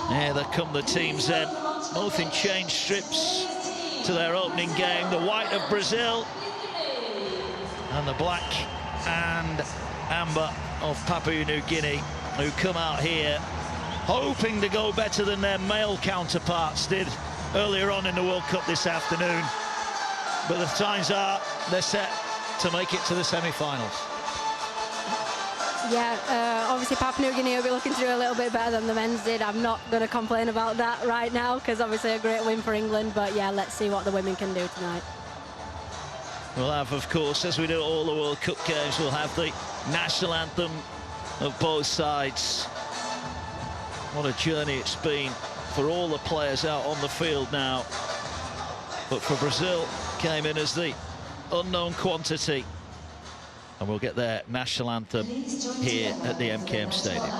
Here they come, the teams then, both in change strips to their opening game. The white of Brazil and the black and amber of Papua New Guinea, who come out here hoping to go better than their male counterparts did earlier on in the World Cup this afternoon. But the signs are they're set to make it to the semi-finals. Yeah, obviously Papua New Guinea will be looking to do a little bit better than the men's did. I'm not going to complain about that right now, because obviously a great win for England. But yeah, let's see what the women can do tonight. We'll have, of course, as we do all the World Cup games, we'll have the national anthem of both sides. What a journey it's been for all the players out on the field now. But for Brazil, came in as the unknown quantity. And we'll get their national anthem here at the MKM Stadium.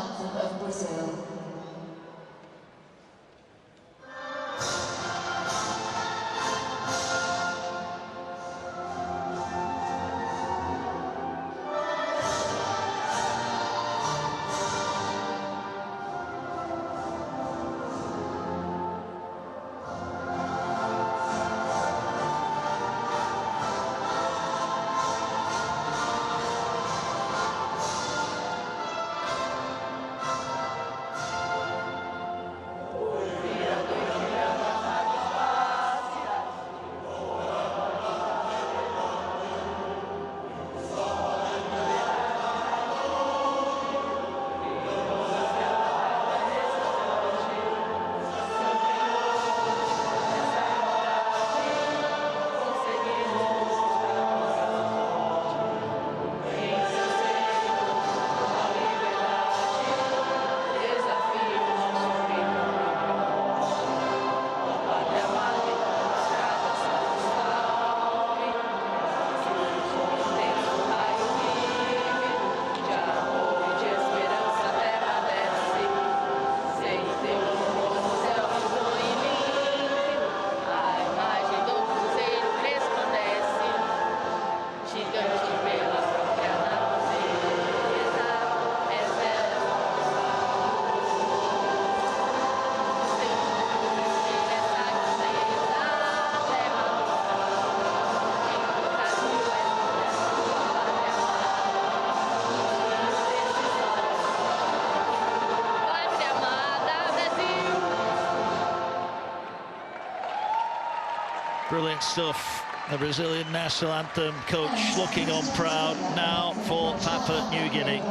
Brilliant stuff. The Brazilian national anthem, coach looking on proud now for Papua New Guinea.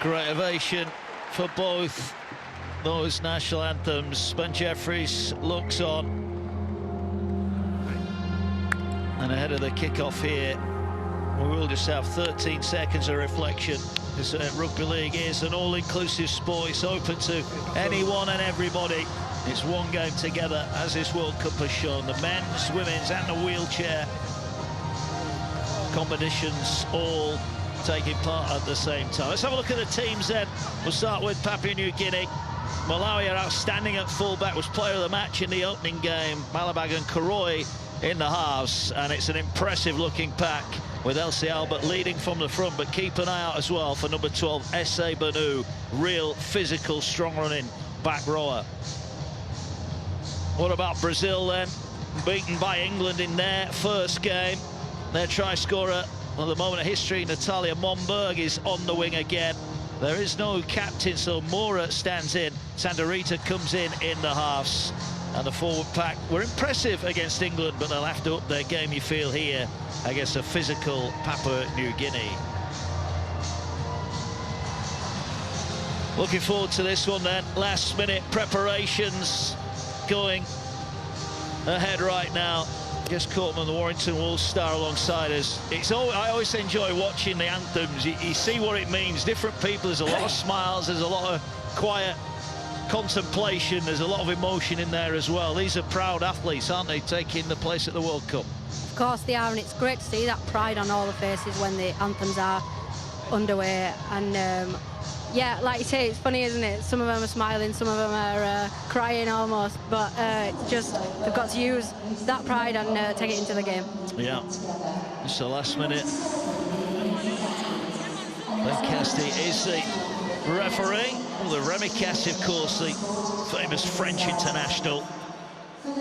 Great ovation for both those national anthems. Ben Jeffries looks on. And ahead of the kick-off here, we will just have 13 seconds of reflection. This rugby league is an all-inclusive sport. It's open to anyone and everybody. It's one game together, as this World Cup has shown. The men's, women's and the wheelchair competitions all taking part at the same time. Let's have a look at the teams then. We'll start with Papua New Guinea. Malawi are outstanding at fullback, was player of the match in the opening game. Malabag and Karoi in the halves, and it's an impressive looking pack with Elsie Albert leading from the front, but keep an eye out as well for number 12, S.A. Banu, real physical, strong running back rower. What about Brazil then? Beaten by England in their first game. Their try scorer of the moment of history, Natalia Momberg, is on the wing again. There is no captain, so Mora stands in. Sandarita comes in the halves. And the forward pack were impressive against England, but they'll have to up their game, you feel, here against a physical Papua New Guinea. Looking forward to this one then. Last minute preparations going ahead right now. Just Courtman, the Warrington Wolves star, alongside us. I always enjoy watching the anthems. You see what it means. Different people, there's a lot of smiles, there's a lot of quiet contemplation, there's a lot of emotion in there as well. These are proud athletes, aren't they, taking the place at the World Cup? Of course they are, and it's great to see that pride on all the faces when the anthems are underway. And yeah, like you say, it's funny, isn't it? Some of them are smiling, some of them are crying almost, but it's just, they've got to use that pride and take it into the game. Yeah, it's the last minute. Ben Casti is the referee. Well, the Remy Casti, of course, the famous French international. So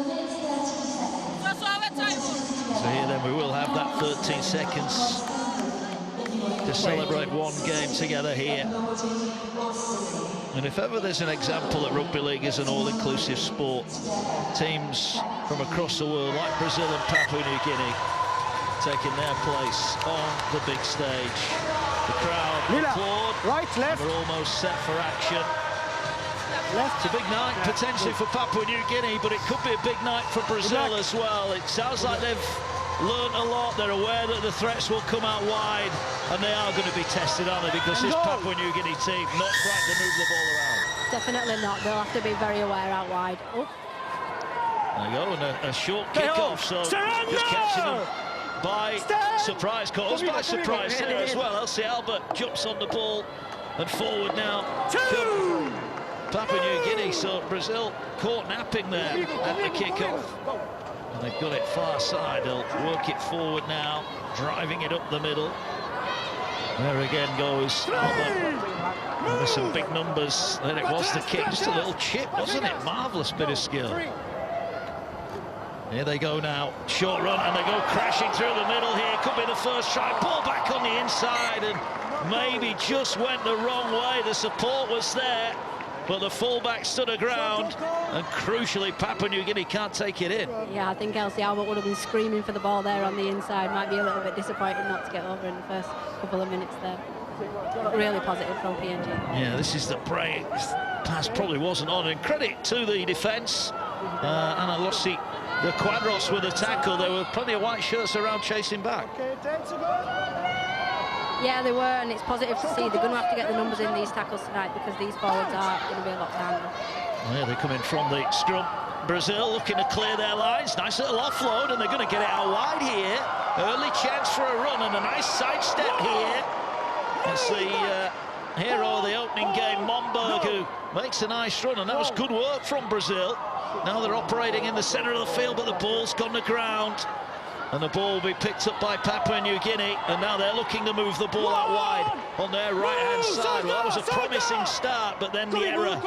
here then we will have that 13 seconds to celebrate one game together here. And if ever there's an example that rugby league is an all-inclusive sport, teams from across the world like Brazil and Papua New Guinea taking their place on the big stage. The crowd applaud, right, left. We're almost set for action. Left. It's a big night potentially for Papua New Guinea, but it could be a big night for Brazil as well. It sounds like they've learned a lot. They're aware that the threats will come out wide, and they are going to be tested, aren't they? Because this Papua New Guinea team not trying to move the ball around. Definitely not. They'll have to be very aware out wide. Oh. There you go, and a short kick-off, so just catching them by surprise. Caught us by surprise there as well. Elsie Albert jumps on the ball and forward now. Papua New Guinea, so Brazil caught napping there at the kick-off. And they've got it far side. They'll work it forward now, driving it up the middle. There again goes Albert. And with some big numbers. Then it was the kick, just a little chip, wasn't it? Marvellous bit of skill. Here they go now, short run, and they go crashing through the middle here. Could be the first try, ball back on the inside, and maybe just went the wrong way. The support was there, but the fullback stood her ground, and crucially, Papua New Guinea can't take it in. Yeah, I think Elsie Albert would have been screaming for the ball there on the inside. Might be a little bit disappointed not to get over in the first couple of minutes there. But really positive from PNG. Yeah, this is the break. Pass probably wasn't on, and credit to the defence. Anna Lossi, the Quadros with the tackle. There were plenty of white shirts around chasing back. Yeah, they were, and it's positive to see. They're going to have to get the numbers in these tackles tonight because these forwards are going to be a lot to handle. Yeah, they come in from the scrum. Brazil looking to clear their lines. Nice little offload, and they're going to get it out wide here. Early chance for a run, and a nice sidestep here. It's the hero of the opening game, Momberg, who makes a nice run, and that was good work from Brazil. Now they're operating in the centre of the field, but the ball's gone to ground. And the ball will be picked up by Papua New Guinea, and now they're looking to move the ball out wide on their right-hand side. Well, that was a promising start, but then the error.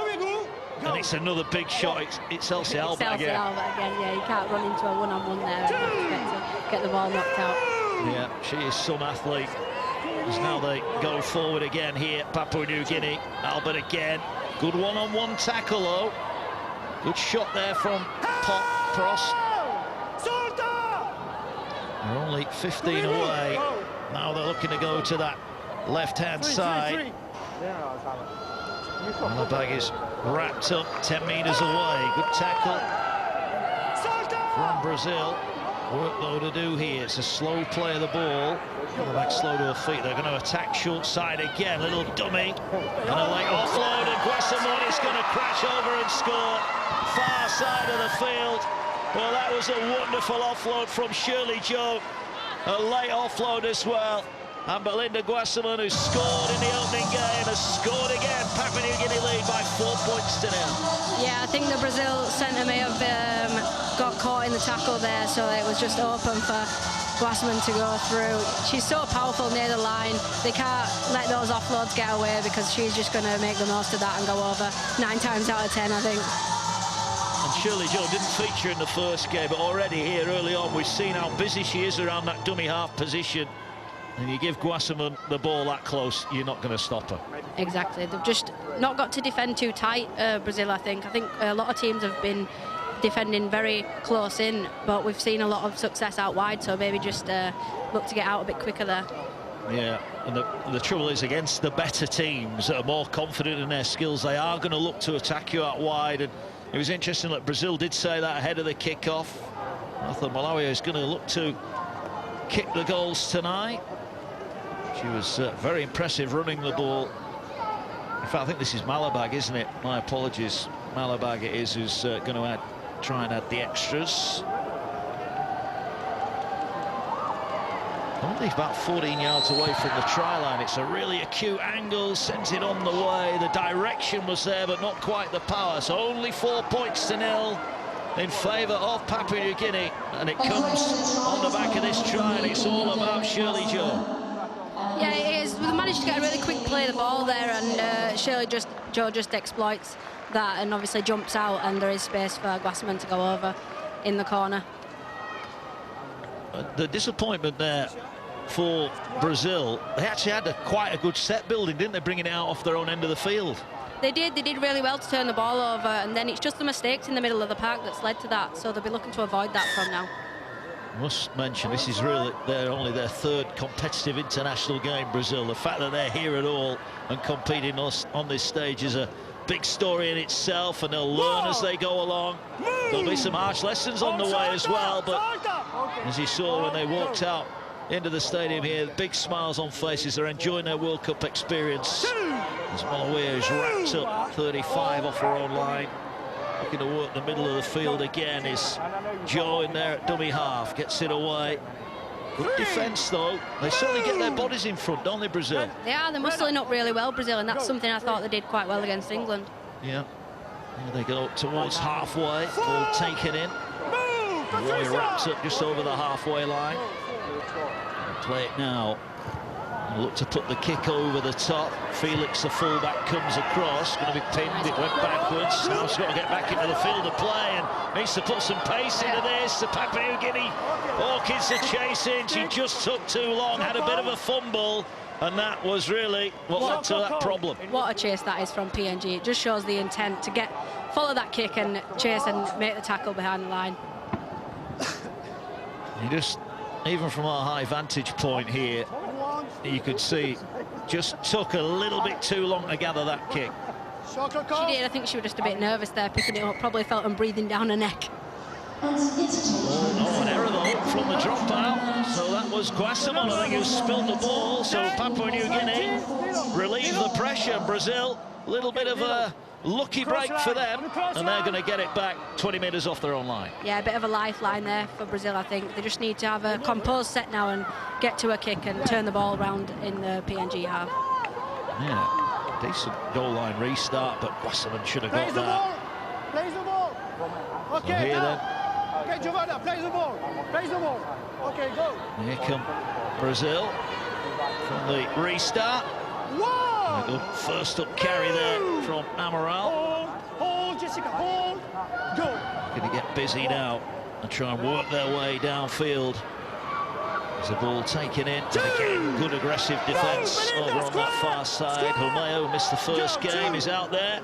And it's another big shot. It's Elsie Albert again. Elsie Albert again, yeah. You can't run into a one-on-one there and expect to get the ball knocked out. Yeah, she is some athlete. As now they go forward again here, Papua New Guinea. Albert again. Good one-on-one tackle, though. Good shot there from Pop Prost. They're only 15 away. Now they're looking to go to that left-hand side. And the bag is wrapped up 10 metres away. Good tackle from Brazil. work though to do here. It's a slow play of the ball. Back slow to her feet. They're going to attack short side again. Little dummy. And a late offload, and Guasamon is going to crash over and score. Far side of the field. Well, that was a wonderful offload from Shirley Joe. A late offload as well. And Belinda Guasamon, who scored in the opening game, has scored again. Papua New Guinea lead by 4 points to 0. Yeah, I think the Brazil centre may have got caught in the tackle there, so it was just open for Guasamon to go through. She's so powerful near the line. They can't let those offloads get away, because she's just going to make the most of that and go over 9 times out of 10, I think. And Shirley Joe didn't feature in the first game, but already here early on we've seen how busy she is around that dummy half position. And you give Guasamon the ball that close, you're not going to stop her. Exactly. They've just not got to defend too tight, Brazil, I think. I think a lot of teams have been defending very close in, but we've seen a lot of success out wide, so maybe just look to get out a bit quicker there. Yeah, and the trouble is, against the better teams that are more confident in their skills, they are going to look to attack you out wide. And it was interesting that Brazil did say that ahead of the kick-off. I thought Malawi is going to look to kick the goals tonight. She was very impressive running the ball. In fact, I think this is Malabag, isn't it? My apologies. Malabag it is, who's going to try and add the extras. Only about 14 yards away from the try line. It's a really acute angle, sends it on the way. The direction was there, but not quite the power. So only 4 points to 0 in favour of Papua New Guinea. And it comes on the back of this try, and it's all about Shirley Joe. Yeah, it is. We managed to get a really quick play of the ball there, and Shirley Joe just exploits that and obviously jumps out, and there is space for Guasamon to go over in the corner. The disappointment there for Brazil, they actually had quite a good set building, didn't they, bringing it out off their own end of the field? They did really well to turn the ball over, and then it's just the mistakes in the middle of the park that's led to that, so they'll be looking to avoid that from now. Must mention, this is really only their third competitive international game, Brazil. The fact that they're here at all and competing on this stage is a big story in itself, and they'll learn as they go along. There'll be some harsh lessons on the way as well, but as you saw when they walked out into the stadium here, big smiles on faces. They're enjoying their World Cup experience. As Malawi is wrapped up 35 off her own line. Looking to work the middle of the field again is Joe in there at dummy half, gets it away. Good defence though. They certainly get their bodies in front, don't they, Brazil? They are. They're muscling up really well, Brazil, and that's something I thought they did quite well against England. Yeah. Here they go towards halfway, ball taken in. Roy wraps up just over the halfway line. They'll play it now. They'll look to put the kick over the top. Felix, the fullback, comes across. Going to be pinned. It went backwards. Now he's got to get back into the field of play and needs to put some pace into this. The Papua New Guinea Orchids are chasing. She just took too long, had a bit of a fumble, and that was really what led to that problem. What a chase that is from PNG. It just shows the intent to follow that kick and chase and make the tackle behind the line. Even from our high vantage point here, you could see just took a little bit too long to gather that kick. She did. I think she was just a bit nervous there, picking it up. Probably felt them breathing down her neck. Oh, an error though from the dropout. So that was Guasamon, I think, who spilled the ball. So Papua New Guinea relieve the pressure. Brazil, a little bit of a lucky break for them, and they're going to get it back 20 metres off their own line. Yeah, a bit of a lifeline there for Brazil, I think. They just need to have a composed set now and get to a kick and turn the ball around in the PNG half. Yeah, decent goal line restart, but Guasamon should have got that. Play the ball. Okay, So here then. Okay, Giovanna, play the ball. Play the ball. Okay, go. Here come Brazil from the restart. Whoa! A good first up carry there from Amaral. Hold, Jessica, hold. Go. Going to get busy now and try and work their way downfield. There's the ball taken in, and again, good aggressive defence over on that far side. Homeo missed the first game, is out there.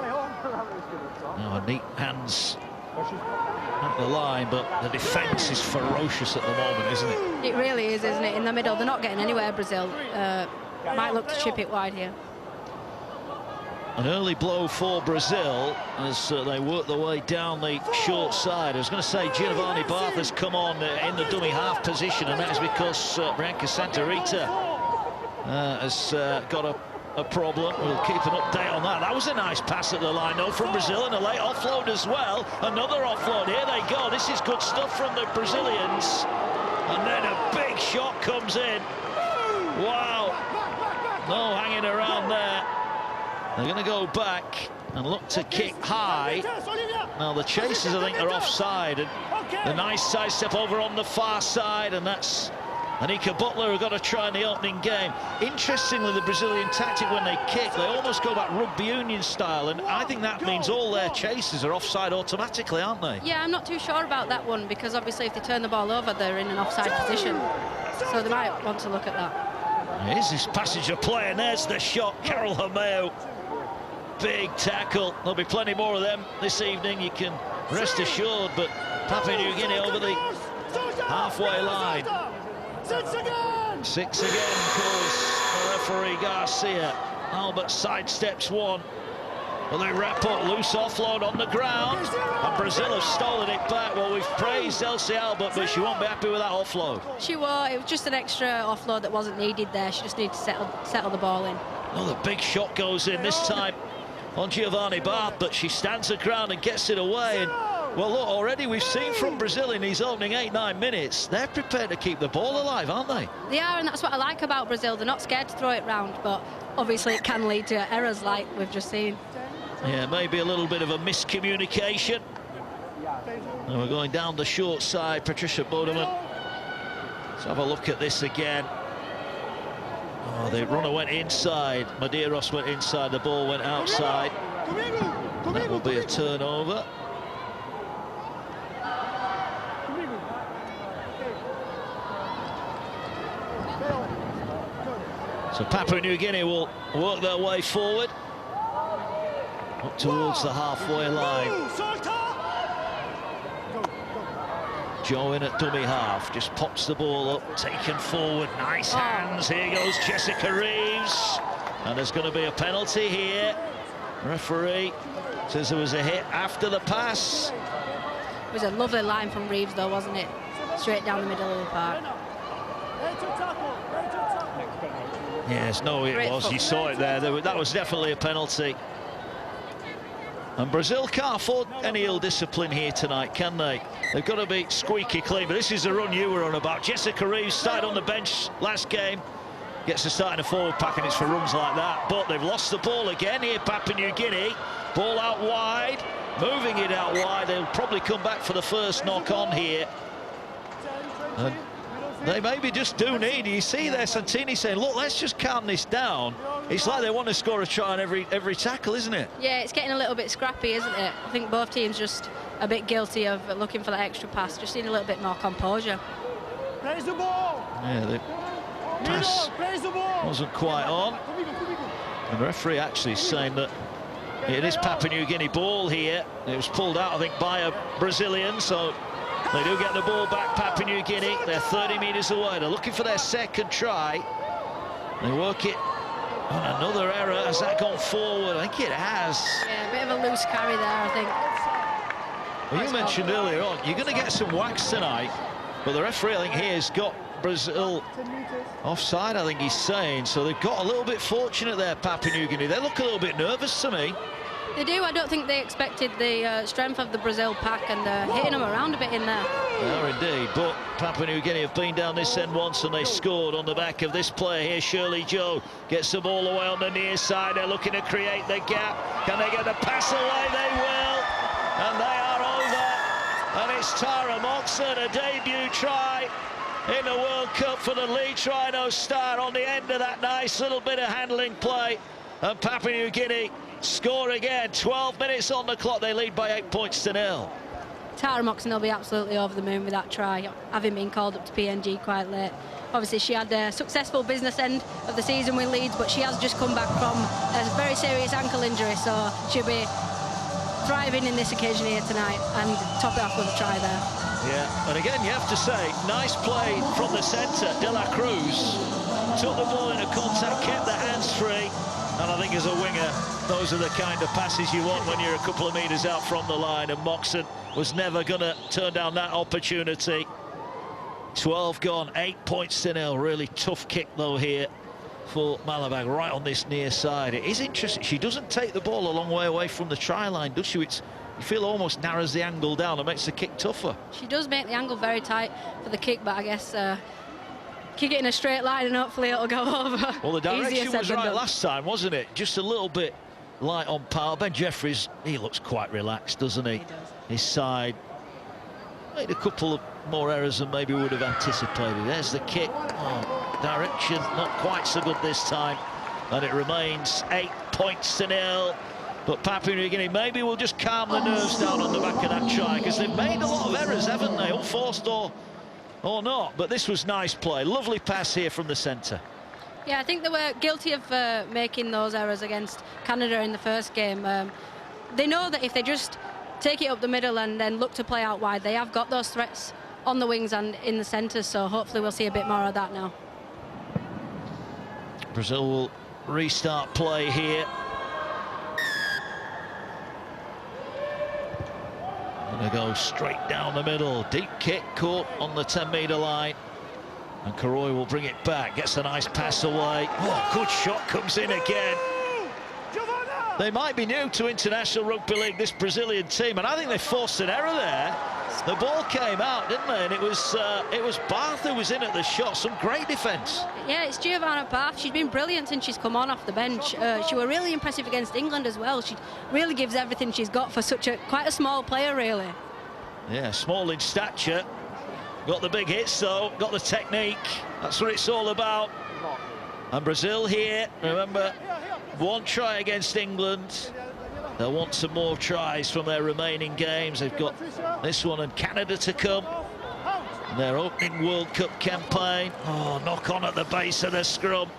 Now a neat hands at the line, but the defence is ferocious at the moment, isn't it? It really is, isn't it? In the middle, they're not getting anywhere, Brazil. Might look to chip it wide here. An early blow for Brazil as they work their way down the short side. I was going to say Giovanni Barth has come on in the dummy half position, and that is because Bianca Santarita has got a problem. We'll keep an update on that. That was a nice pass at the line, though, from Brazil, and a late offload as well. Another offload. Here they go. This is good stuff from the Brazilians. And then a big shot comes in. Wow. No hanging around there. They're going to go back and look to kick high. Now the chasers, I think, are offside, and the nice side step over on the far side, and that's Anika Butler, who got a try in the opening game. Interestingly, the Brazilian tactic when they kick, they almost go back rugby union style, and I think that means all their chasers are offside automatically, aren't they? Yeah, I'm not too sure about that one, because obviously if they turn the ball over, they're in an offside position, so they might want to look at that. Here's this passage of play, and there's the shot. Carol Homeo. Big tackle. There'll be plenty more of them this evening, you can rest assured, but Papua New Guinea over the halfway line. 6 again, calls the referee Garcia. Albert sidesteps one, but they wrap up. Loose offload on the ground, and Brazil have stolen it back. Well, we've praised Elsie Albert, but she won't be happy with that offload. She won't. It was just an extra offload that wasn't needed there. She just needed to settle the ball in. Another big shot goes in, this time on Giovanni Barth, but she stands her ground and gets it away. And well, look, already we've seen from Brazil in these opening 8-9 minutes, they're prepared to keep the ball alive, aren't they? They are, and that's what I like about Brazil. They're not scared to throw it round, but obviously it can lead to errors like we've just seen. Yeah, maybe a little bit of a miscommunication. And we're going down the short side, Patricia Bodeman. Let's have a look at this again. Oh, the runner went inside. Madeiros went inside, the ball went outside. That will be a turnover. So Papua New Guinea will work their way forward up towards the halfway line. Joe in at dummy half, just pops the ball up, taken forward, nice hands. Here goes Jessica Reeves, and there's going to be a penalty here. Referee says there was a hit after the pass. It was a lovely line from Reeves, though, wasn't it? Straight down the middle of the park. Yes, no, it was. You saw it there. That was definitely a penalty. And Brazil can't afford any ill discipline here tonight, can they? They've got to be squeaky clean. But this is the run you were on about. Jessica Reeves started on the bench last game. Gets to start in a forward pack, and it's for runs like that. But they've lost the ball again here, Papua New Guinea. Ball out wide, moving it out wide. They'll probably come back for the first knock on here. And they maybe just do need. You see there Santini saying, look, let's just calm this down. It's like they want to score a try on every tackle, isn't it? Yeah, it's getting a little bit scrappy, isn't it? I think both teams just a bit guilty of looking for that extra pass. Just need a little bit more composure. Place the ball. Yeah, the pass wasn't quite on. And the referee actually saying that it is Papua New Guinea ball here. It was pulled out, I think, by a Brazilian, so they do get the ball back, Papua New Guinea. They're 30 metres away. They're looking for their second try. They work it on another error. Has that gone forward? I think it has. Yeah, a bit of a loose carry there, I think. Well, you mentioned earlier on, you're going to get some wax tonight, but the referee, I think, here has got Brazil offside, I think he's saying. So they've got a little bit fortunate there, Papua New Guinea. They look a little bit nervous to me. They do. I don't think they expected the strength of the Brazil pack, and they're hitting them around a bit in there. They are indeed, but Papua New Guinea have been down this end once, and they scored on the back of this player here. Shirley Joe gets the ball away on the near side. They're looking to create the gap. Can they get the pass away? They will, and they are over. And it's Tara Moxon, a debut try in the World Cup for the Leeds Rhino star on the end of that nice little bit of handling play. And Papua New Guinea score again. 12 minutes on the clock. They lead by 8 points to 0. Tara Moxon will be absolutely over the moon with that try, having been called up to PNG quite late. Obviously, she had a successful business end of the season with Leeds, but she has just come back from a very serious ankle injury, so she'll be thriving in this occasion here tonight, and top it off with a try there. Yeah, and again, you have to say, nice play from the centre. De La Cruz took the ball into contact, kept the hands free, And I think as a winger, those are the kind of passes you want when you're a couple of metres out from the line, and Moxon was never going to turn down that opportunity. 12 gone, 8 points to 0. Really tough kick, though, here for Malabag, right on this near side. It is interesting. She doesn't take the ball a long way away from the try line, does she? You feel almost narrows the angle down and makes the kick tougher. She does make the angle very tight for the kick, but I guess kick it in a straight line and hopefully it'll go over. Well, the direction was right last time, wasn't it? Just a little bit light on power. Ben Jeffries, he looks quite relaxed, doesn't he? He does. His side made a couple of more errors than maybe would have anticipated. There's the kick. Oh, direction not quite so good this time. And it remains 8 points to 0. But Papua New Guinea maybe will just calm the nerves down on the back of that try, because they've made a lot of errors, haven't they? Unforced or not. But this was nice play. Lovely pass here from the centre. Yeah, I think they were guilty of making those errors against Canada in the first game. They know that if they just take it up the middle and then look to play out wide, they have got those threats on the wings and in the centre, so hopefully we'll see a bit more of that now. Brazil will restart play here. Gonna go straight down the middle. Deep kick caught on the 10-metre line. And Karoy will bring it back. Gets a nice pass away. Oh, good shot comes in again. They might be new to International Rugby League, this Brazilian team, and I think they forced an error there. The ball came out, didn't they? And it was Barth who was in at the shot. Some great defence. Yeah, it's Giovanna Barth. She's been brilliant since she's come on off the bench. She was really impressive against England as well. She really gives everything she's got for quite a small player, really. Yeah, small in stature. Got the big hits, though. Got the technique. That's what it's all about. And Brazil here, remember, 1 try against England. They'll want some more tries from their remaining games. They've got this one and Canada to come. And their opening World Cup campaign. Oh, knock on at the base of the scrum.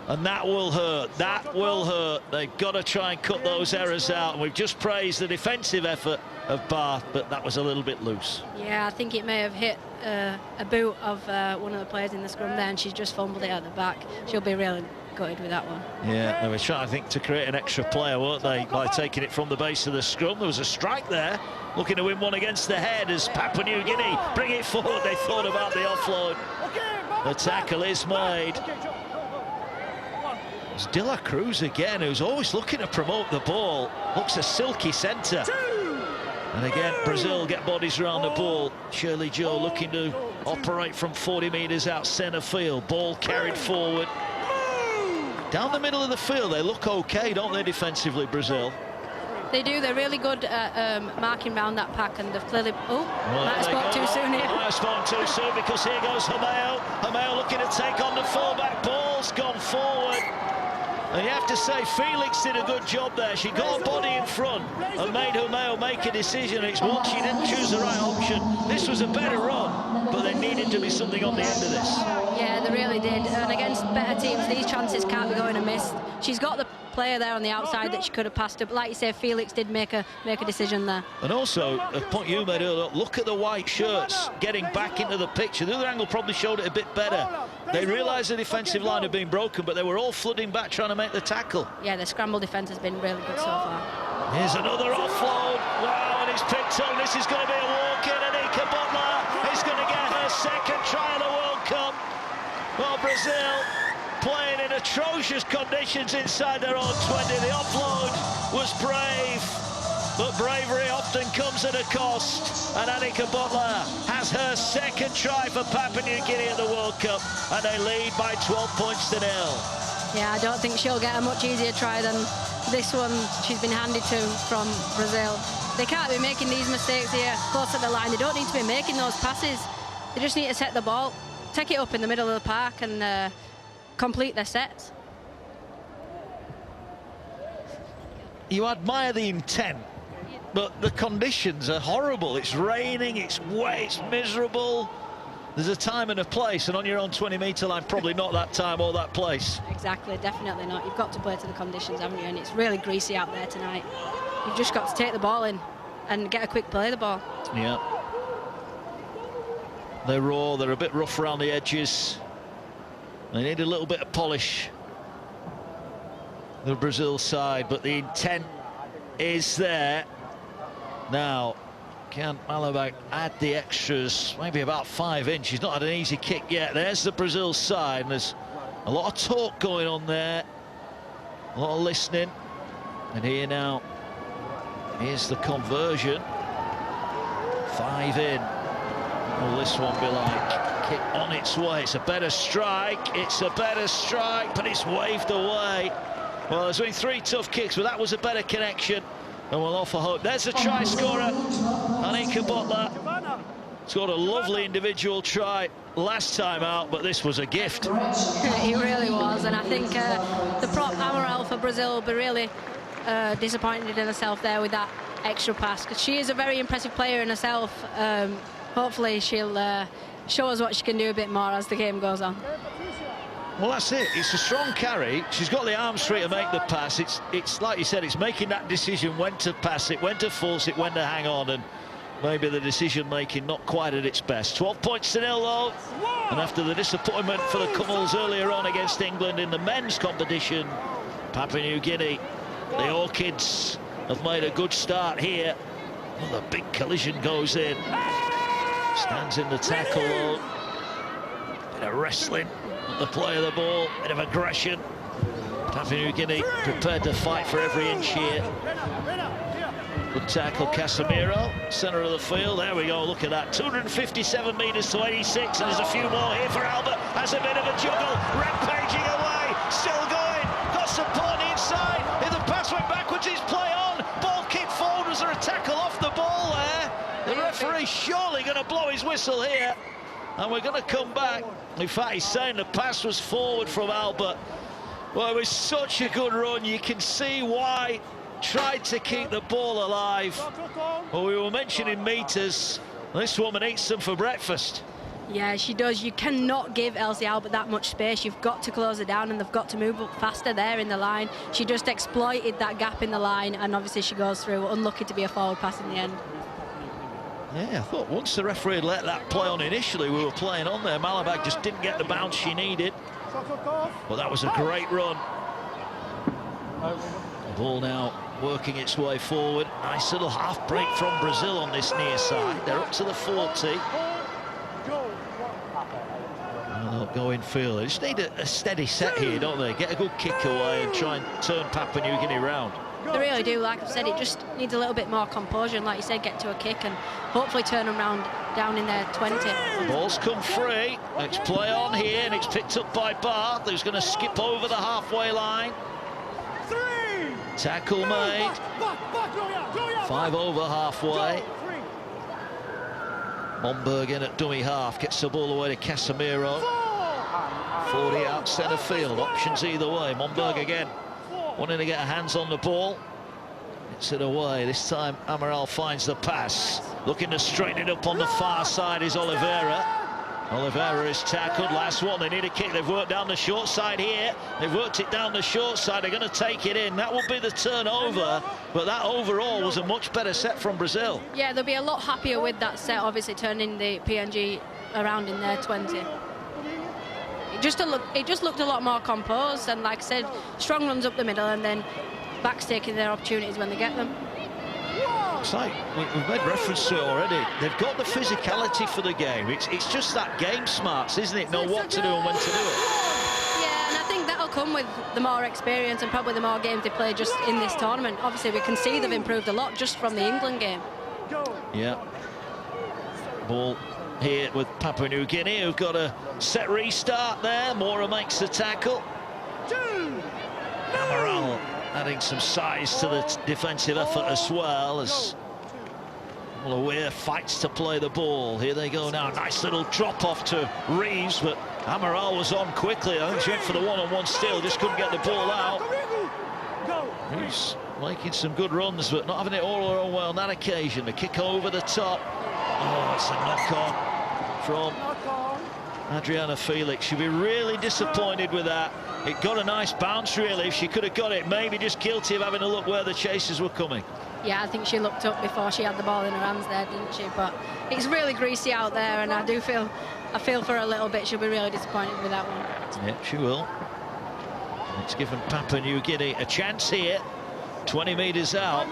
And that will hurt. That will hurt. They've got to try and cut those errors out. And we've just praised the defensive effort of Barth, but that was a little bit loose. Yeah, I think it may have hit a boot of one of the players in the scrum there, and she's just fumbled it at the back. She'll be really gutted with that one. Yeah, they were trying, I think, to create an extra player, weren't they, by taking it from the base of the scrum. There was a strike there, looking to win one against the head as Papua New Guinea bring it forward. They thought about the offload. The tackle is made. It's De La Cruz again, who's always looking to promote the ball. Looks a silky centre. And again, Brazil get bodies around the ball. Shirley Joe looking to operate from 40 metres out centre field. Ball carried forward. Down the middle of the field, they look okay, don't they, defensively, Brazil? They do. They're really good at marking round that pack, and they've clearly... Oh, might have spoken too soon here. Might have spoken too soon, because here goes Hameo. Hameo looking to take on the fullback. Ball's gone forward. And you have to say, Felix did a good job there. She got a body in front and made Hameo make a decision. It's one, she didn't choose the right option. This was a better run, but there needed to be something on the end of this. Yeah, they really did. And against better teams, these chances can't be going amiss. She's got the player there on the outside that she could have passed up. Like you say, Felix did make a decision there. And also, a point you made earlier, look at the white shirts getting back into the picture. The other angle probably showed it a bit better. They realised the defensive line had been broken, but they were all flooding back trying to make the tackle. Yeah, the scramble defence has been really good so far. Here's another offload. Wow, and it's picked up. This is going to be a walk-in. Anika Butler is going to get her second try of the World Cup. Well, Brazil playing in atrocious conditions inside their own 20. The offload was brave, but bravery often comes at a cost. And Anika Butler has her second try for Papua New Guinea at the World Cup, and they lead by 12 points to 0. Yeah, I don't think she'll get a much easier try than this one she's been handed to from Brazil. They can't be making these mistakes here close to the line. They don't need to be making those passes. They just need to set the ball, take it up in the middle of the park and complete their sets. You admire the intent, but the conditions are horrible. It's raining, it's wet, it's miserable. There's a time and a place, and on your own 20-metre line, probably not that time or that place. Exactly, definitely not. You've got to play to the conditions, haven't you? And it's really greasy out there tonight. You've just got to take the ball in and get a quick play of the ball. Yeah. They're raw, they're a bit rough around the edges. They need a little bit of polish. the Brazil side, but the intent is there. Now, can Malabak add the extras? Maybe about 5 inches. She's not had an easy kick yet. There's the Brazil side, and there's a lot of talk going on there, a lot of listening. And here now, here's the conversion. 5 in. Will this one be like? Kick on its way. It's a better strike. It's a better strike, but it's waved away. Well, there's been 3 tough kicks, but that was a better connection. And we'll offer hope. There's a try scorer, Anika Butler. Scored a lovely individual try last time out, but this was a gift. It really was, and I think the prop Amaral for Brazil will be really disappointed in herself there with that extra pass, because she is a very impressive player in herself. Hopefully she'll show us what she can do a bit more as the game goes on. Well, that's it. It's a strong carry. She's got the arms free to make the pass. It's like you said, it's making that decision when to pass it, when to force it, when to hang on, and maybe the decision-making not quite at its best. 12 points to 0, though. And after the disappointment for the Cumals earlier on against England in the men's competition, Papua New Guinea, the Orchids have made a good start here. Well, the big collision goes in. Stands in the tackle, though. Bit of wrestling. The play of the ball, bit of aggression. Papua New Guinea prepared to fight for every inch here. Good tackle, Casemiro, centre of the field. There we go, look at that. 257 metres to 86, and there's a few more here for Albert. Has a bit of a juggle, rampaging away, still going. Got support inside. If the pass went backwards, it's play on. Ball kicked forward. Was there a tackle off the ball there? The referee's surely going to blow his whistle here. And we're going to come back. In fact, he's saying the pass was forward from Albert. Well, it was such a good run. You can see why. Tried to keep the ball alive. Well, we were mentioning meters. This woman eats them for breakfast. Yeah, she does. You cannot give Elsie Albert that much space. You've got to close her down, and they've got to move up faster there in the line. She just exploited that gap in the line, and obviously she goes through. Unlucky to be a forward pass in the end. Yeah, I thought once the referee had let that play on initially, we were playing on there. Malabak just didn't get the bounce she needed. But that was a great run. The ball now working its way forward. Nice little half break from Brazil on this near side. They're up to the 40. They'll go in field. They just need a steady set here, don't they? Get a good kick away and try and turn Papua New Guinea round. They really do. Like I've said, it just needs a little bit more composure, and like you said, get to a kick and hopefully turn them round down in their 20. Ball's come free. It's play on here, and it's picked up by Barth, who's going to skip over the halfway line. Tackle made. 5 over halfway. Momberg in at dummy half, gets the ball away to Casemiro. 40 out centre field, options either way. Momberg again wanting to get her hands on the ball. It's it away. This time Amaral finds the pass. Looking to straighten it up on the far side is Oliveira. Oliveira is tackled. Last one. They need a kick. They've worked down the short side here. They've worked it down the short side. They're going to take it in. That will be the turnover. But that overall was a much better set from Brazil. Yeah, they'll be a lot happier with that set, obviously turning the PNG around in their 20. It just looked a lot more composed, and like I said, strong runs up the middle and then backs taking their opportunities when they get them. It's like we've made reference to it already. They've got the physicality for the game. It's just that game smarts, isn't it? Know what to do and when to do it. Yeah, and I think that'll come with the more experience and probably the more games they play just in this tournament. Obviously, we can see they've improved a lot just from the England game. Yeah. Ball here with Papua New Guinea, who've got a set restart there. Mora makes the tackle. Amaral adding some size to the defensive effort as well, as Weir fights to play the ball. Here they go now. Nice little drop off to Reeves, but Amaral was on quickly. I think she went for the one-on-one still, just couldn't get the ball out. Reeves making some good runs, but not having it all her own way on that occasion. The kick over the top. Oh, it's a knock-on from Adriana Felix. She'd be really disappointed with that. It got a nice bounce, really. If she could have got it, maybe just guilty of having a look where the chasers were coming. Yeah, I think she looked up before she had the ball in her hands there, didn't she? But it's really greasy out there, and I feel for her a little bit. She'll be really disappointed with that one. Yeah, she will. It's given Papua New Guinea a chance here. 20 metres out.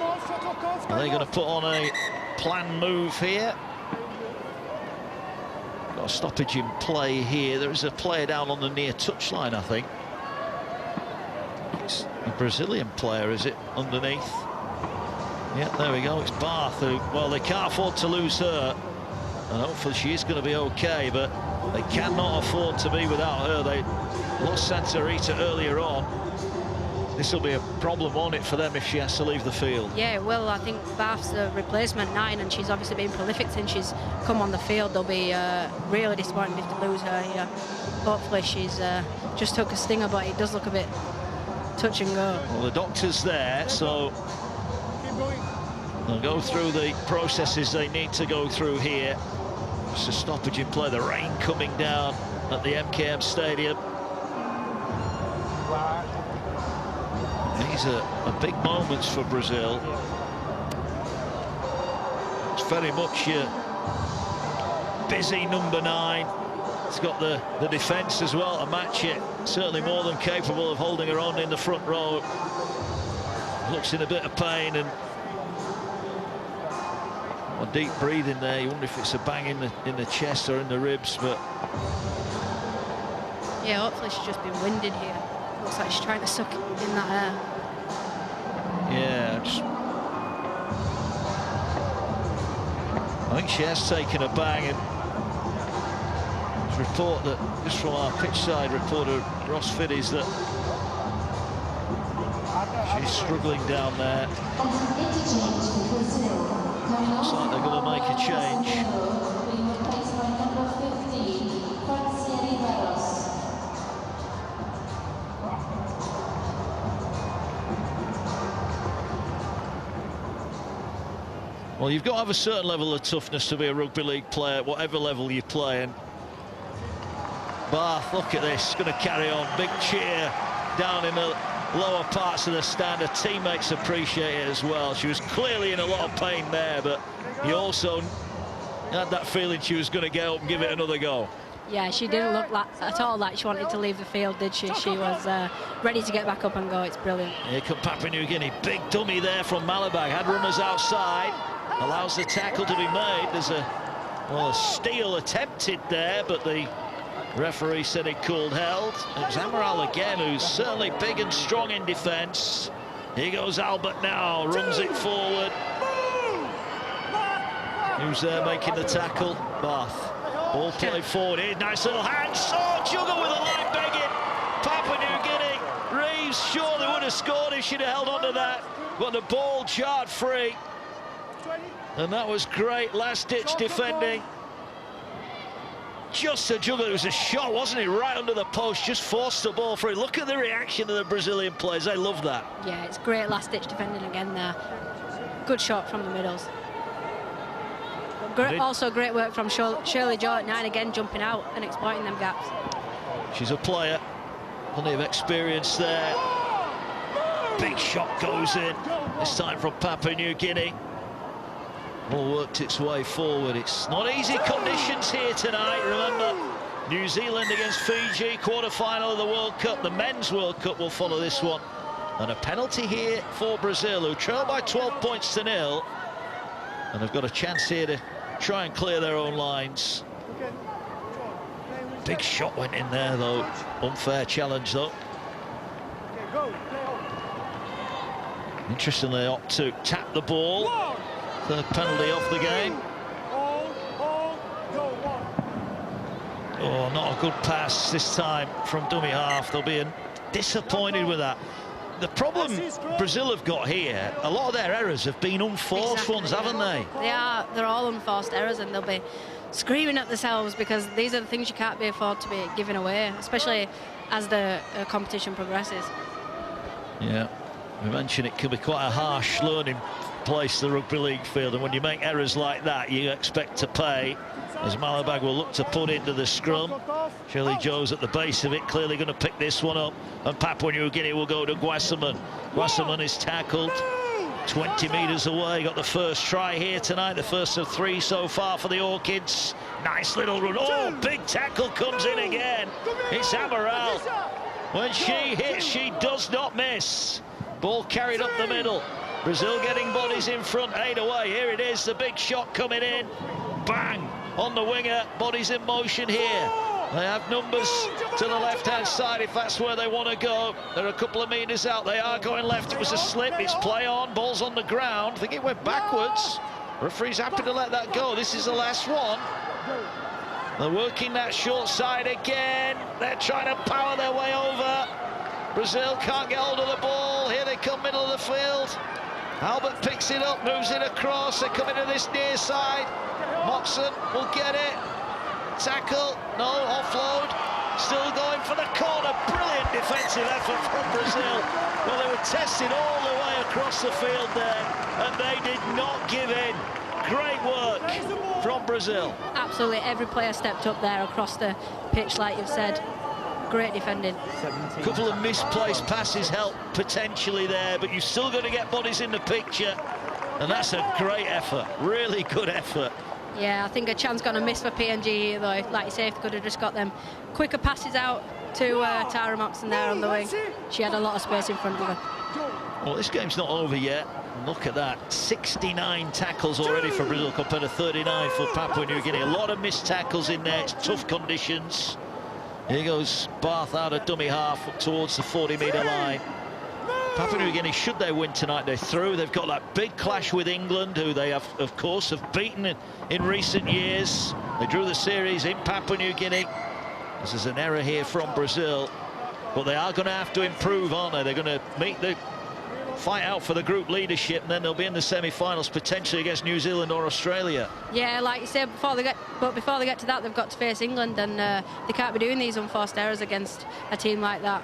Are they going to put on a planned move here? Got a stoppage in play here. There is a player down on the near touchline, I think. It's a Brazilian player, is it, underneath? Yeah, there we go. It's Bath, who, well, they can't afford to lose her. And hopefully she is going to be okay, but they cannot afford to be without her. They lost Santa Rita earlier on. This will be a problem, won't it, for them if she has to leave the field? Yeah, well, I think Bath's the replacement 9, and she's obviously been prolific since she's come on the field. They'll be really disappointed if they lose her here. Hopefully she's just took a stinger, but it does look a bit touch and go. Well, the doctor's there, so they'll go through the processes they need to go through here. Just a stoppage in play, the rain coming down at the MKM Stadium. These are big moments for Brazil. It's very much your busy number 9. It's got the defence as well to match it. Certainly more than capable of holding her own in the front row. Looks in a bit of pain, and a deep breathing there. You wonder if it's a bang in the chest or in the ribs, but yeah, hopefully she's just been winded here. Looks like she's trying to suck in that air. Yeah, I think she has taken a bang, and report that just from our pitch side reporter Ross Fiddies that she's struggling down there. Looks like they're going to make a change. Well, you've got to have a certain level of toughness to be a rugby league player, whatever level you play in. Bath, look at this, going to carry on. Big cheer down in the lower parts of the stand. Her teammates appreciate it as well. She was clearly in a lot of pain there, but you also had that feeling she was going to get up and give it another go. Yeah, she didn't look at all like she wanted to leave the field, did she? She was ready to get back up and go. It's brilliant. Here come Papua New Guinea. Big dummy there from Malabag. Had runners outside. Allows the tackle to be made. There's a steal attempted there, but the referee said it called held. It was Amaral again, who's certainly big and strong in defence. Here goes Albert now, runs it forward. Who's there making the tackle? Bath. Ball played forward here, nice little hands. Oh, Jugger with a line begging. Papua New Guinea. Reeves surely would have scored if she'd have held on to that. But the ball jarred free. And that was great, last-ditch defending. Just a Jugger, it was a shot, wasn't it? Right under the post, just forced the ball through. Look at the reaction of the Brazilian players, they love that. Yeah, it's great last-ditch defending again there. Good shot from the middles. Also great work from Shirley Joe at 9 again, jumping out and exploiting them gaps. She's a player, plenty of experience there. Big shot goes in, this time from Papua New Guinea. All worked its way forward. It's not easy conditions here tonight. Remember, New Zealand against Fiji, quarter-final of the World Cup. The Men's World Cup will follow this one. And a penalty here for Brazil, who trail by 12 points to 0. And have got a chance here to try and clear their own lines. Big shot went in there, though. Unfair challenge, though. Interestingly, they opt to tap the ball. Third penalty off the game. Oh, not a good pass this time from dummy half. They'll be disappointed with that. The problem Brazil have got here, a lot of their errors have been unforced ones, haven't they? They're all unforced errors, and they'll be screaming at themselves because these are the things you can't be afford to be giving away, especially as the competition progresses. Yeah, we mentioned it can be quite a harsh learning place, the rugby league field, and when you make errors like that, you expect to pay. As Malabag will look to put into the scrum. Shirley Joe's at the base of it, clearly going to pick this one up, and Papua New Guinea will go to Guasaman. Guasaman is tackled 20 metres away. Got the first try here tonight, the first of 3 so far for the Orchids. Nice little run. Oh, big tackle comes in again. It's Amaral. When she hits, she does not miss. Ball carried up the middle. Brazil getting bodies in front, 8 away. Here it is, the big shot coming in. Bang! On the winger, bodies in motion here. They have numbers to the left-hand side if that's where they want to go. They're a couple of metres out. They are going left. It was a slip. It's play on. Ball's on the ground. I think it went backwards. Referee's happy to let that go. This is the last one. They're working that short side again. They're trying to power their way over. Brazil can't get hold of the ball. Here they come, middle of the field. Albert picks it up, moves it across. They come into this near side. Moxon will get it. Tackle, no, offload. Still going for the corner. Brilliant defensive effort from Brazil. Well, they were tested all the way across the field there, and they did not give in. Great work from Brazil. Absolutely, every player stepped up there across the pitch, like you've said. Great defending. A couple of misplaced passes help potentially there, but you've still got to get bodies in the picture, and that's a great effort. Really good effort. Yeah, I think a chance gonna miss for PNG here, though. Like you say, if they could have just got them quicker passes out to Tara Moxon there on the wing. She had a lot of space in front of her. Well, this game's not over yet. Look at that, 69 tackles already for Brazil compared to 39 for Papua New Guinea. A lot of missed tackles in there. It's tough conditions. Here goes Bath out of dummy half up towards the 40-metre line. Papua New Guinea, should they win tonight, they're through. They've got that big clash with England, who they have, of course, have beaten in recent years. They drew the series in Papua New Guinea. This is an error here from Brazil, but they are going to have to improve, aren't they? They're going to meet the fight out for the group leadership, and then they'll be in the semi-finals potentially against New Zealand or Australia. Yeah, like you said, before they get to that, they've got to face England, and they can't be doing these unforced errors against a team like that.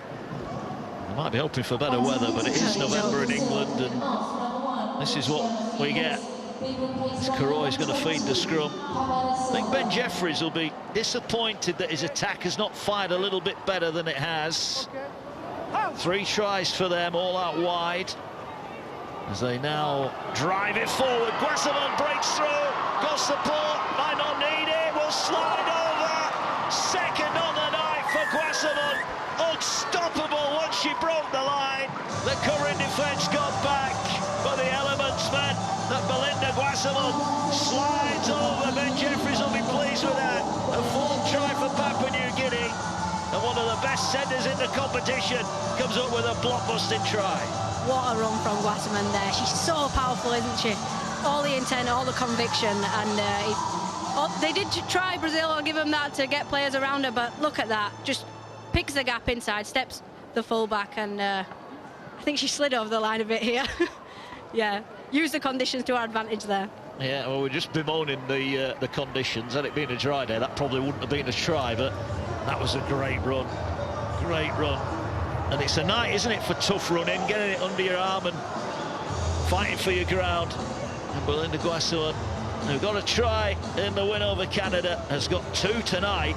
They might be hoping for better weather, but it is November in England, and this is what we get. Karoy's going to feed the scrum. I think Ben Jeffries will be disappointed that his attack has not fired a little bit better than it has. 3 tries for them, all out wide, as they now drive it forward. Guasamon breaks through, got support, might not need it, will slide over. Second on the night for Guasamon. Unstoppable once she broke the line. The current defence got back, but the elements meant that Belinda Guasamon slides over. Ben Jeffries will be pleased with that. A 4th try for Papua New Guinea, and one of the best centres in the competition comes up with a blockbusting try. What a run from Guasamon there. She's so powerful, isn't she? All the intent, all the conviction, and they did try, Brazil, I'll give them that, to get players around her, but look at that. Just picks the gap inside, steps the full-back, and I think she slid over the line a bit here. Yeah, use the conditions to our advantage there. Yeah, well, we're just bemoaning the conditions. Had it been a dry day, that probably wouldn't have been a try, but that was a great run. Great run. And it's a night, isn't it, for tough running, getting it under your arm and fighting for your ground. And Belinda Guasamon, who got a try in the win over Canada, has got 2 tonight.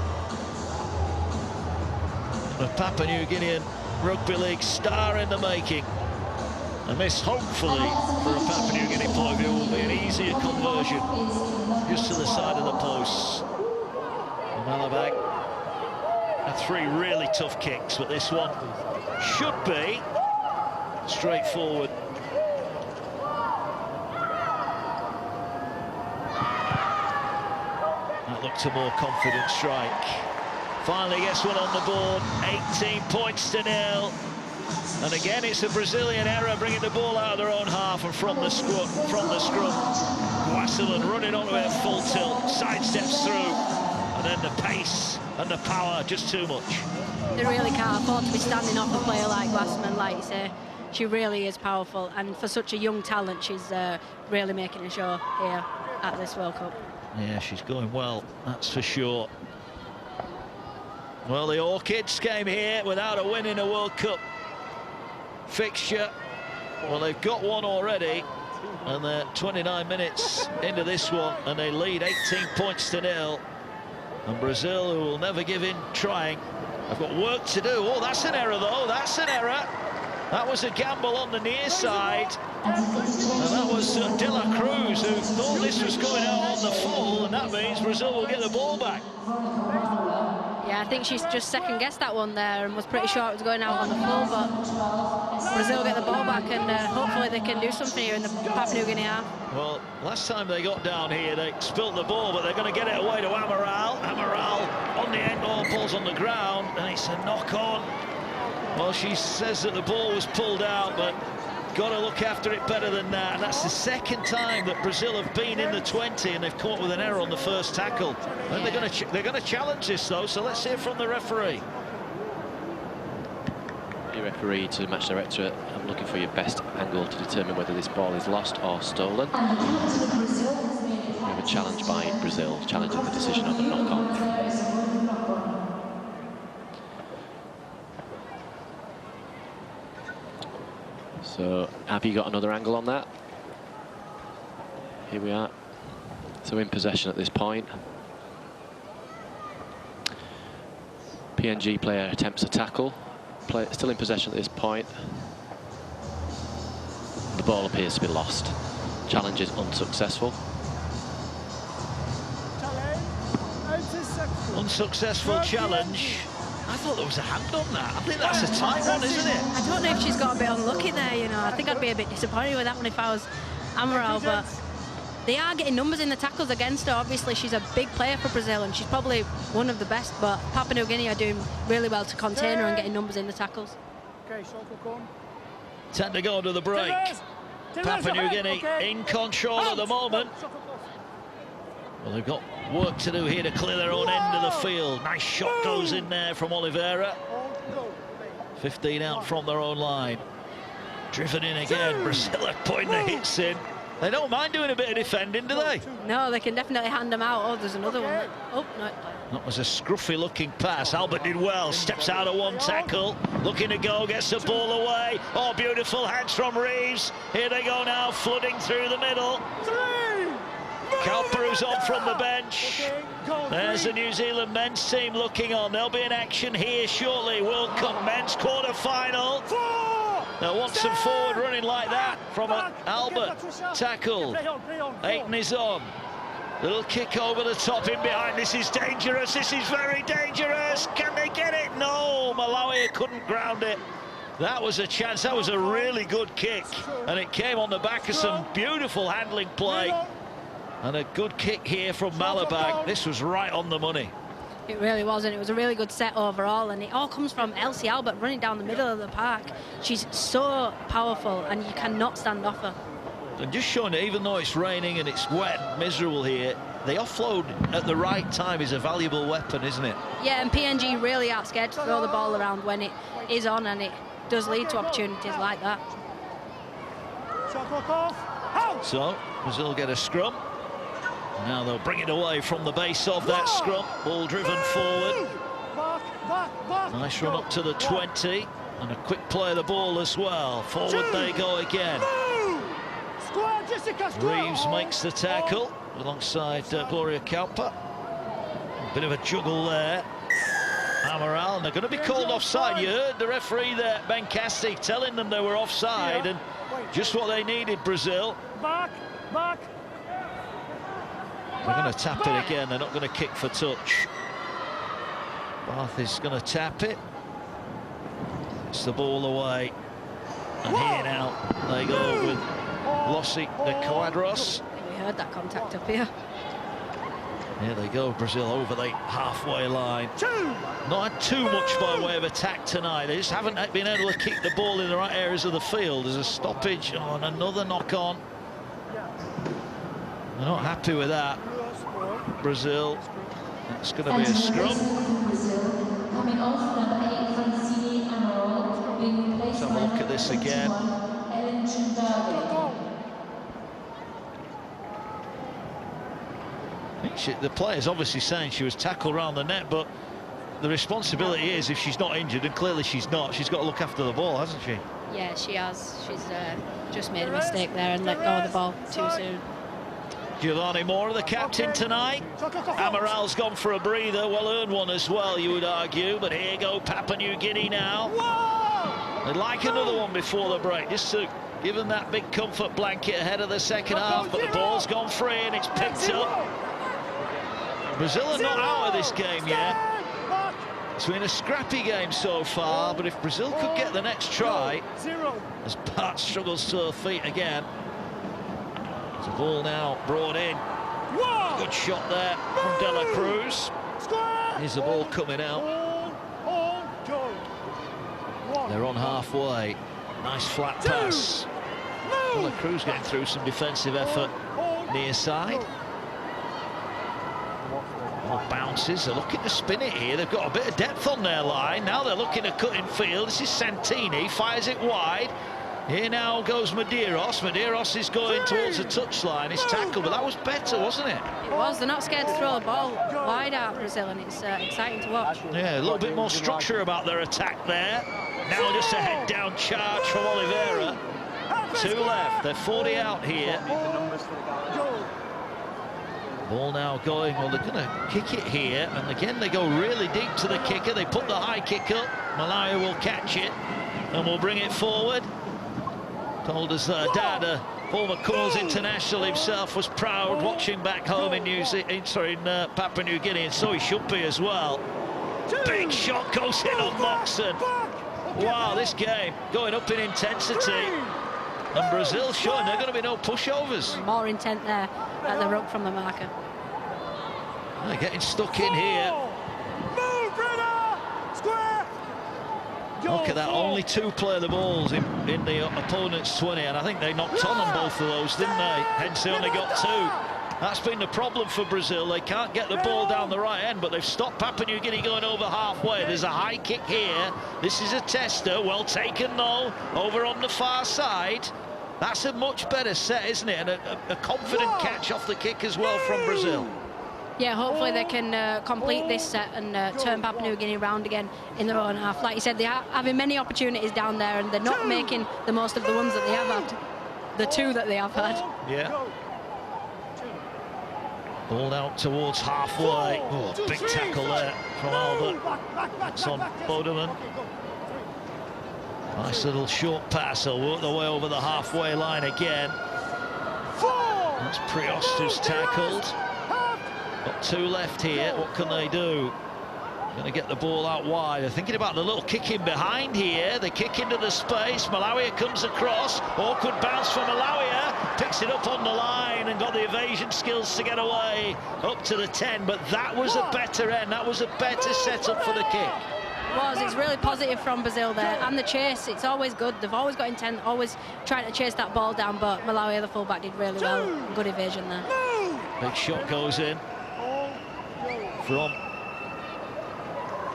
A Papua New Guinean Rugby League star in the making. And this, hopefully, for a Papua New Guinea point of view, will be an easier conversion. Just to the side of the posts. Malabag had 3 really tough kicks, but this one should be straightforward. That looked a more confident strike. Finally gets one on the board, 18 points to 0. And again, it's a Brazilian error, bringing the ball out of their own half and from the scrum. Guasamon running onto it full tilt, sidesteps through, and then the pace and the power, just too much. They really can't afford to be standing off a player like Guasamon, like you say. She really is powerful, and for such a young talent, she's really making a show here at this World Cup. Yeah, she's going well, that's for sure. Well, the Orchids came here without a win in a World Cup fixture. Well, they've got one already, and they're 29 minutes into this one, and they lead 18 points to 0. And Brazil, who will never give in trying, have got work to do. Oh, that's an error, though. That's an error. That was a gamble on the near side. And that was De La Cruz, who thought this was going out on the full, and that that means Brazil will get the ball back. Yeah, I think she's just second-guessed that one there and was pretty sure it was going out on the full, but Brazil get the ball back and hopefully they can do something here in the Papua New Guinea half. Well, last time they got down here, they spilt the ball, but they're going to get it away to Amaral. Amaral on the end ball, ball's on the ground, and it's a knock-on. Well, she says that the ball was pulled out, but got to look after it better than that. And that's the second time that Brazil have been in the 20 and they've come up with an error on the first tackle. And they're going to challenge this though. So let's hear from the referee. Your referee to the match director, I'm looking for your best angle to determine whether this ball is lost or stolen. We have a challenge by Brazil, challenging the decision on the knock-on. So, have you got another angle on that? Here we are. So in possession at this point. PNG player attempts a tackle. Player still in possession at this point. The ball appears to be lost. Challenge is unsuccessful. Unsuccessful challenge. I thought there was a hand on that. I think that's a tight one, isn't it? I don't know if she's got a bit unlucky there, you know. I think I'd be a bit disappointed with that one if I was Amaral, but they are getting numbers in the tackles against her. Obviously, she's a big player for Brazil, and she's probably one of the best, but Papua New Guinea are doing really well to contain her and getting numbers in the tackles. Okay, shot will come. 10 to go to the break. Papua New Guinea in control at the moment. Well, they've got work to do here to clear their own end of the field. Nice shot goes in there from Oliveira. 15 out from their own line. Driven in again. Brazil are putting the hits in. They don't mind doing a bit of defending, do they? No, they can definitely hand them out. Oh, there's another one. Oh, no. That was a scruffy looking pass. Albert did well, steps out of one tackle, looking to go, gets the ball away. Oh, beautiful hands from Reeves. Here they go now, flooding through the middle. Cowper is on from the bench. There's the New Zealand men's team looking on. They'll be in action here shortly. World Cup men's quarter-final. They'll want some forward running like that from Albert. Tackle. Aiton is on. Little kick over the top in behind. This is dangerous. This is very dangerous. Can they get it? No. Malawi couldn't ground it. That was a chance. That was a really good kick. And it came on the back of some beautiful handling play. And a good kick here from Malabag. This was right on the money. It really was, and it was a really good set overall, and it all comes from Elsie Albert running down the middle of the park. She's so powerful, and you cannot stand off her. And just showing that even though it's raining and it's wet and miserable here, the offload at the right time is a valuable weapon, isn't it? Yeah, and PNG really aren't scared to throw the ball around when it is on, and it does lead to opportunities like that. So, Brazil get a scrum. Now they'll bring it away from the base of that scrum. Ball driven forward. Nice run up to the 20. And a quick play of the ball as well. Forward they go again. Reeves makes the tackle alongside Gloria Cowper. A bit of a juggle there. Amaral, and they're going to be called offside. You heard the referee there, Ben Casti, telling them they were offside, and just what they needed, Brazil. Back. They're going to tap it again. They're not going to kick for touch. Bath is going to tap it. It's the ball away. And here now they go with Lossi de Quadros. We heard that contact up here. Here they go, Brazil over the halfway line. Not had too much by way of attack tonight. They just haven't been able to kick the ball in the right areas of the field. There's a stoppage on another knock-on. They're not happy with that. Brazil. It's going to be a scrum. Let's have a look at this again. I think the player's obviously saying she was tackled around the net, but the responsibility is, if she's not injured, and clearly she's not, she's got to look after the ball, hasn't she? Yeah, she has. She's just made a mistake there and let go of the ball too soon. Giovanni Moore, the captain tonight. Amaral's gone for a breather, well-earned one as well, you would argue. But here go Papua New Guinea now. They'd like another one before the break, just to give them that big comfort blanket ahead of the second half. But the ball's gone free and it's picked up Brazil are not out of this game yet. It's been a scrappy game so far, but if Brazil could get the next try, as Bart struggles to her feet again. There's a ball now brought in. Good shot there from De La Cruz. Here's the ball coming out. They're on halfway. Nice flat pass. De La Cruz getting through some defensive effort near side. More bounces. They're looking to spin it here. They've got a bit of depth on their line. Now they're looking to cut in field. This is Santini. Fires it wide. Here now goes Medeiros. Medeiros is going towards the touchline. It's tackled, but that was better, wasn't it? It was. They're not scared to throw the ball wide out, Brazil, and it's exciting to watch. Yeah, a little bit more structure about their attack there. Now just a head-down charge from Oliveira. 2 left. They're 40 out here. Ball now going. Well, they're going to kick it here. And again, they go really deep to the kicker. They put the high kick up. Malawi will catch it and will bring it forward. Told us that dad, a former Commonwealth international himself, was proud watching back home in Papua New Guinea, and so he should be as well. Big shot goes in on Moxon. Wow, this game going up in intensity. And Brazil showing there are going to be no pushovers. More intent there at the ruck from the marker. They're getting stuck in here. Look at that, only 2 play the balls in the opponent's 20, and I think they knocked on both of those, didn't they? Hence they only got 2. That's been the problem for Brazil. They can't get the ball down the right end, but they've stopped Papua New Guinea going over halfway. There's a high kick here. This is a tester, well taken though, over on the far side. That's a much better set, isn't it? And a confident catch off the kick as well from Brazil. Yeah, hopefully they can complete this set and turn Papua New Guinea round again in their own half. Like you said, they are having many opportunities down there, and they're not making the most of the ones that they have had, the 2 that they have had. Yeah. Ball out towards halfway. Oh, big tackle there from Albert. That's on Bodeman. Nice little short pass. They'll work their way over the halfway line again. That's Priost who's tackled. Got 2 left here. What can they do? Going to get the ball out wide. They're thinking about the little kick in behind here. They kick into the space. Malawi comes across. Awkward bounce from Malawi. Picks it up on the line and got the evasion skills to get away up to the 10. But that was a better end. That was a better setup for the kick. It's really positive from Brazil there, and the chase, it's always good. They've always got intent, always trying to chase that ball down, but Malawi, the fullback, did really well. Good evasion there. Big shot goes in from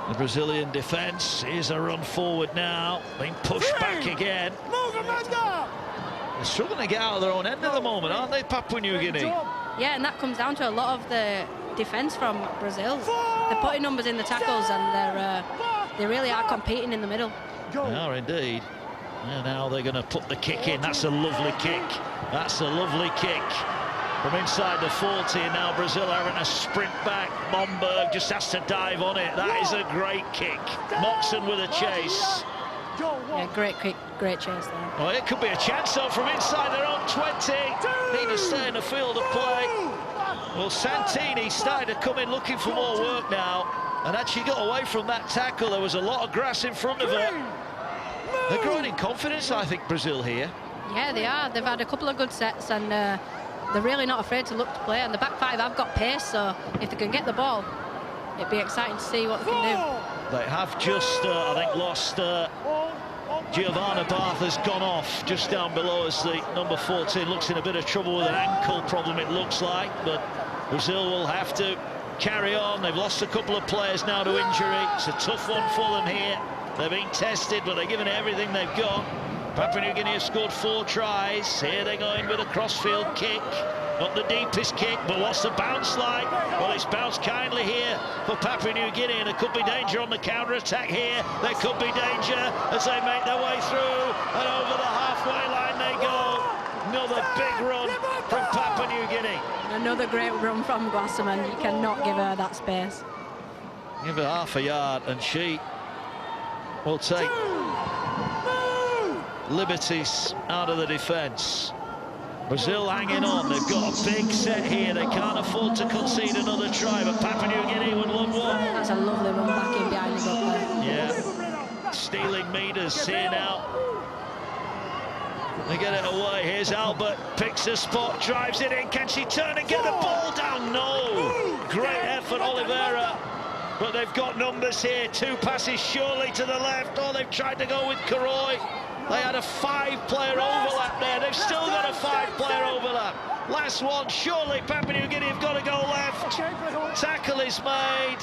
the Brazilian defence. Here's a run forward now, being pushed back again. They're struggling to get out of their own end at the moment, aren't they, Papua New Guinea? Yeah, and that comes down to a lot of the defence from Brazil. They're putting numbers in the tackles, and they really are competing in the middle. They are indeed. And now they're going to put the kick in. That's a lovely kick. That's a lovely kick from inside the 40, and now Brazil are having a sprint back. Momberg just has to dive on it. That is a great kick. Moxon with a chase. Yeah, great kick, great chase there. Well, it could be a chance though from inside their own 20. Need to stay in the field of play. Well, Santini started to come in looking for more work now, and actually got away from that tackle. There was a lot of grass in front of her. They're growing in confidence, I think, Brazil here. Yeah, they are. They've had a couple of good sets, and they're really not afraid to look to play. And the back 5 have got pace, so if they can get the ball, it'd be exciting to see what they can do. They have just, I think, lost. Giovanna Barth has gone off just down below as the number 14 looks in a bit of trouble with an ankle problem, it looks like. But Brazil will have to carry on. They've lost a couple of players now to injury. It's a tough one for them here. They're being tested, but they're giving it everything they've got. Papua New Guinea have scored 4 tries. Here they go in with a crossfield kick. Not the deepest kick, but what's the bounce like? Well, it's bounced kindly here for Papua New Guinea, and there could be danger on the counter-attack here. There could be danger as they make their way through, and over the halfway line they go. Another big run from Papua New Guinea. Another great run from Gwassaman. You cannot give her that space. Give her half a yard, and she will take liberties out of the defence. Brazil hanging on. They've got a big set here. They can't afford to concede another try, but Papua New Guinea would love one. That's a lovely run back in behind the goal there. Yeah. Stealing meters here now. They get it away. Here's Albert. Picks a spot, drives it in. Can she turn and get the ball down? No. Great effort, Oliveira. But they've got numbers here. 2 passes surely to the left. Oh, they've tried to go with Karoy. They had a 5-player overlap there. They've still got a 5-player overlap. Last one, surely Papua New Guinea have got to go left. Tackle is made.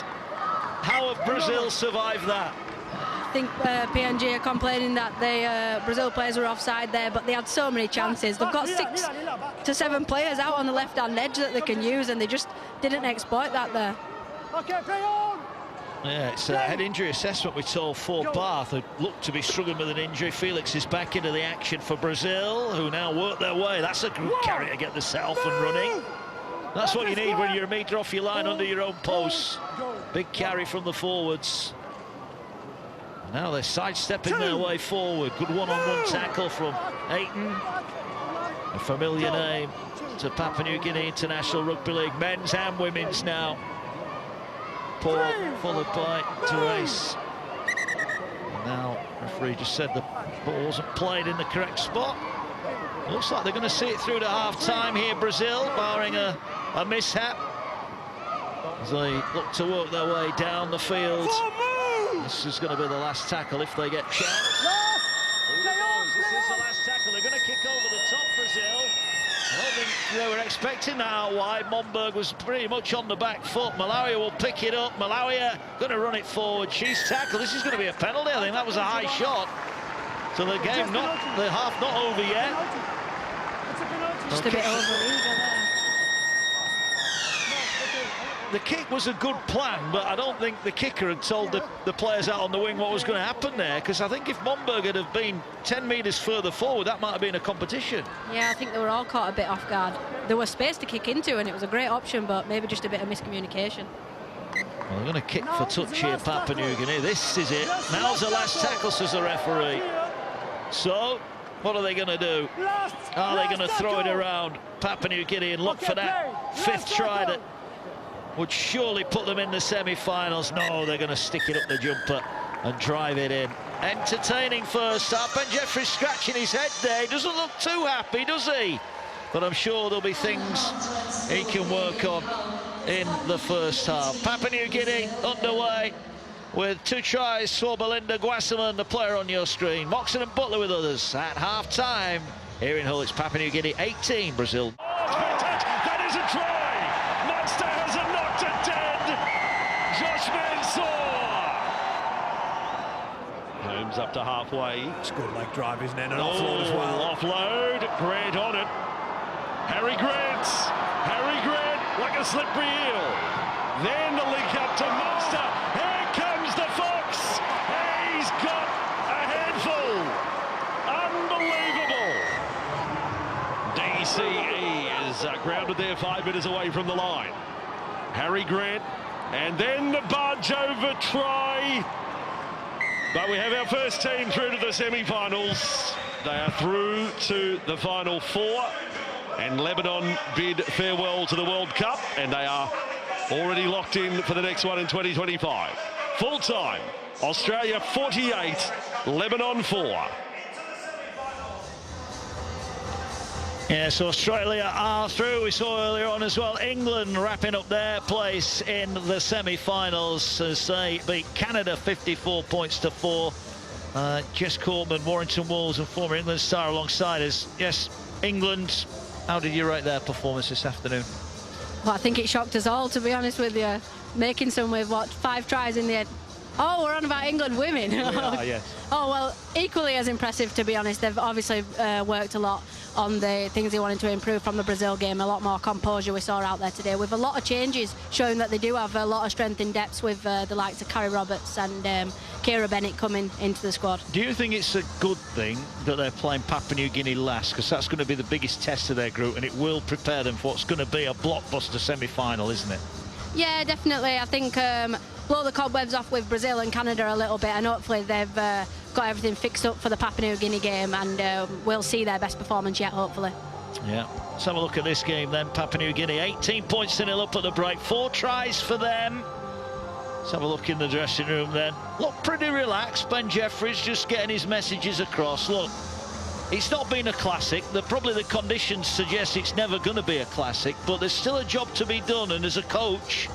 How have Brazil survived that? I think PNG are complaining that the Brazil players were offside there, but they had so many chances. They've got 6 to 7 players out on the left-hand edge that they can use, and they just didn't exploit that there. Okay, play on. Yeah, it's a head injury assessment we told for Bath, who looked to be struggling with an injury. Felix is back into the action for Brazil, who now work their way. That's a good carry to get the set off and running. That's what you need when you're a metre off your line under your own post. Big carry from the forwards. Now they're sidestepping their way forward. Good one-on-one tackle from Ayton. A familiar name to Papua New Guinea International Rugby League, men's and women's now. Paul followed by Therese. Now referee just said the ball wasn't played in the correct spot. Looks like they're going to see it through to half-time here, Brazil, barring a mishap, as they look to work their way down the field. This is going to be the last tackle if they get chance. This is the last tackle. They're going to kick over the top, Brazil. I don't think they were expecting that out wide. Momberg was pretty much on the back foot. Malawi will pick it up. Malawi going to run it forward. She's tackled. This is going to be a penalty. I think that was a high shot. So the game, the half not over yet. Just a bit over there. The kick was a good plan, but I don't think the kicker had told the players out on the wing what was going to happen there, because I think if Momberg had have been 10 metres further forward, that might have been a competition. Yeah, I think they were all caught a bit off guard. There was space to kick into, and it was a great option, but maybe just a bit of miscommunication. Well, they're going to kick for touch here, Papua New Guinea. This is it. Now's the last tackle, says the referee. So, what are they going to do? Are they going to throw it around Papua New Guinea and look for that 5th try that would surely put them in the semi-finals? No, they're going to stick it up the jumper and drive it in. Entertaining first half. Ben Jeffrey's scratching his head there. He doesn't look too happy, does he? But I'm sure there'll be things he can work on in the first half. Papua New Guinea underway with 2 tries for Belinda Guasaman, the player on your screen. Moxon and Butler with others at half-time. Here in Hull, it's Papua New Guinea 18, Brazil. Oh, that is a try! Munster has knocked it dead! Josh Mansour! Holmes up to halfway. It's good leg drive, isn't it? And offload as well. Offload, Grant on it. Harry Grant, like a slippery eel. Then the link up to Munster. Here comes the Fox. He's got a handful. Unbelievable. DCE is grounded there 5 metres away from the line. Harry Grant, and then the barge over try. But we have our first team through to the semi-finals. They are through to the final 4. And Lebanon bid farewell to the World Cup, and they are already locked in for the next one in 2025. Full time, Australia 48, Lebanon 4. Yeah, so Australia are through. We saw earlier on as well England wrapping up their place in the semi-finals as they beat Canada 54 points to 4. Jess Courtman, Warrington Wolves and former England star alongside us. Yes, England, how did you rate their performance this afternoon? Well, I think it shocked us all, to be honest with you. Making some with, what, 5 tries in the end. Oh, we're on about England women. Yes. Oh, well, equally as impressive, to be honest. They've obviously worked a lot on the things they wanted to improve from the Brazil game. A lot more composure we saw out there today, with a lot of changes showing that they do have a lot of strength in depth, with the likes of Carrie Roberts and Kira Bennett coming into the squad. Do you think it's a good thing that they're playing Papua New Guinea last? Because that's going to be the biggest test of their group, and it will prepare them for what's going to be a blockbuster semi-final, isn't it? Yeah, definitely. I think blow the cobwebs off with Brazil and Canada a little bit, and hopefully they've got everything fixed up for the Papua New Guinea game, and we'll see their best performance yet, hopefully. Yeah, let's have a look at this game then. Papua New Guinea, 18 points to 0 up at the break. 4 tries for them. Let's have a look in the dressing room then. Look pretty relaxed. Ben Jeffries just getting his messages across. Look, it's not been a classic. Probably the conditions suggest it's never going to be a classic, but there's still a job to be done, and as a coach,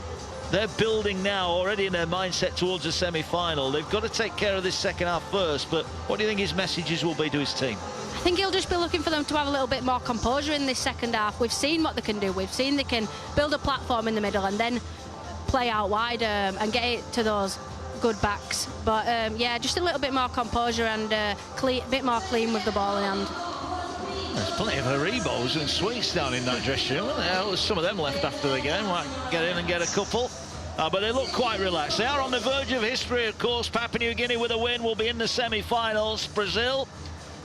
they're building now already in their mindset towards a semi-final. They've got to take care of this second half first, but what do you think his messages will be to his team? I think he'll just be looking for them to have a little bit more composure in this second half. We've seen what they can do. We've seen they can build a platform in the middle and then play out wide and get it to those good backs. But yeah, just a little bit more composure and a bit more clean with the ball in hand. There's plenty of Haribos and sweets down in that dressing room. There's some of them left after the game. Might get in and get a couple. But they look quite relaxed. They are on the verge of history, of course. Papua New Guinea with a win will be in the semi-finals. Brazil,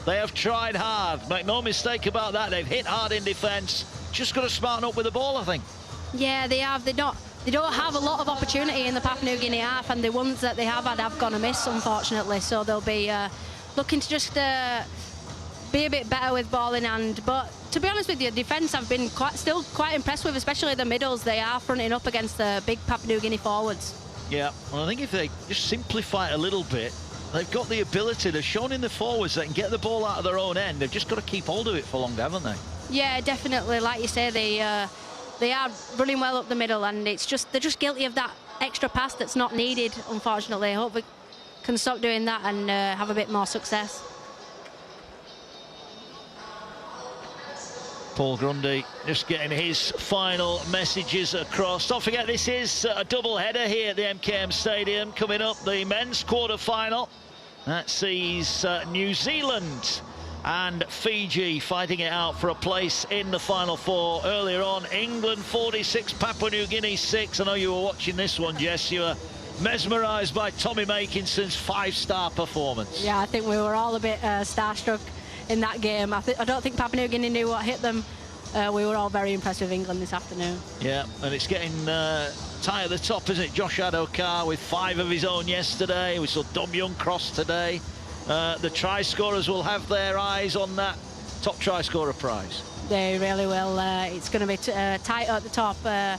they have tried hard. Make no mistake about that. They've hit hard in defence. Just got to smarten up with the ball, I think. Yeah, they have. They don't have a lot of opportunity in the Papua New Guinea half, and the ones that they have had have gone amiss, unfortunately. So they'll be looking to just be a bit better with ball in hand. But to be honest with you, defence I've been still quite impressed with, especially the middles. They are fronting up against the big Papua New Guinea forwards. Yeah, well, I think if they just simplify it a little bit, they've got the ability. They've shown in the forwards they can get the ball out of their own end. They've just got to keep hold of it for long, haven't they? Yeah, definitely. Like you say, they are running well up the middle, and they're just guilty of that extra pass that's not needed, unfortunately. I hope we can stop doing that and have a bit more success. Paul Grundy just getting his final messages across. Don't forget, this is a double header here at the MKM Stadium. Coming up, the men's quarter-final. That sees New Zealand and Fiji fighting it out for a place in the Final Four. Earlier on, England 46, Papua New Guinea 6. I know you were watching this one, Jess. You were mesmerised by Tommy Makinson's 5-star performance. Yeah, I think we were all a bit starstruck in that game. I don't think Papua New Guinea knew what hit them. We were all very impressed with England this afternoon. Yeah, and it's getting tight at the top, isn't it? Josh Adokar with 5 of his own yesterday. We saw Dom Young cross today. The try scorers will have their eyes on that top try scorer prize. They really will. It's going to be tight at the top. I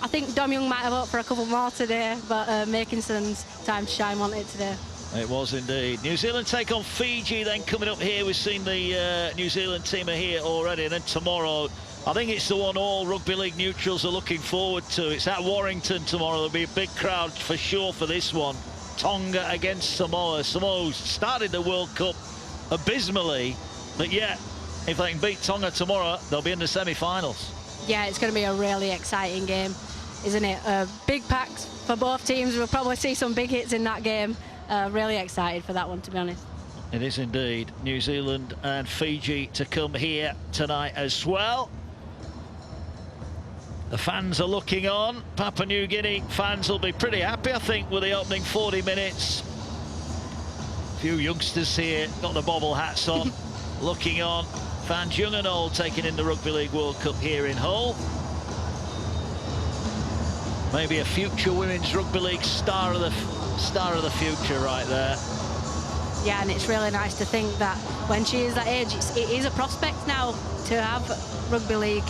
think Dom Young might have hoped for a couple more today, but Makinson's time to shine wanted it today. It was indeed. New Zealand take on Fiji then coming up here. We've seen the New Zealand team are here already, and then tomorrow I think it's the one all rugby league neutrals are looking forward to. It's at Warrington tomorrow. There'll be a big crowd for sure for this one. Tonga against Samoa. Samoa started the World Cup abysmally, but yet if they can beat Tonga tomorrow, they'll be in the semi-finals. Yeah, it's going to be a really exciting game, isn't it? Big packs for both teams. We'll probably see some big hits in that game. Really excited for that one, to be honest. It is indeed. New Zealand and Fiji to come here tonight as well. The fans are looking on. Papua New Guinea fans will be pretty happy, I think, with the opening 40 minutes. A few youngsters here, got the bobble hats on, looking on. Fans young and old taking in the Rugby League World Cup here in Hull. Maybe a future Women's Rugby League star of the future right there. Yeah, and it's really nice to think that when she is that age, it is a prospect now to have rugby league,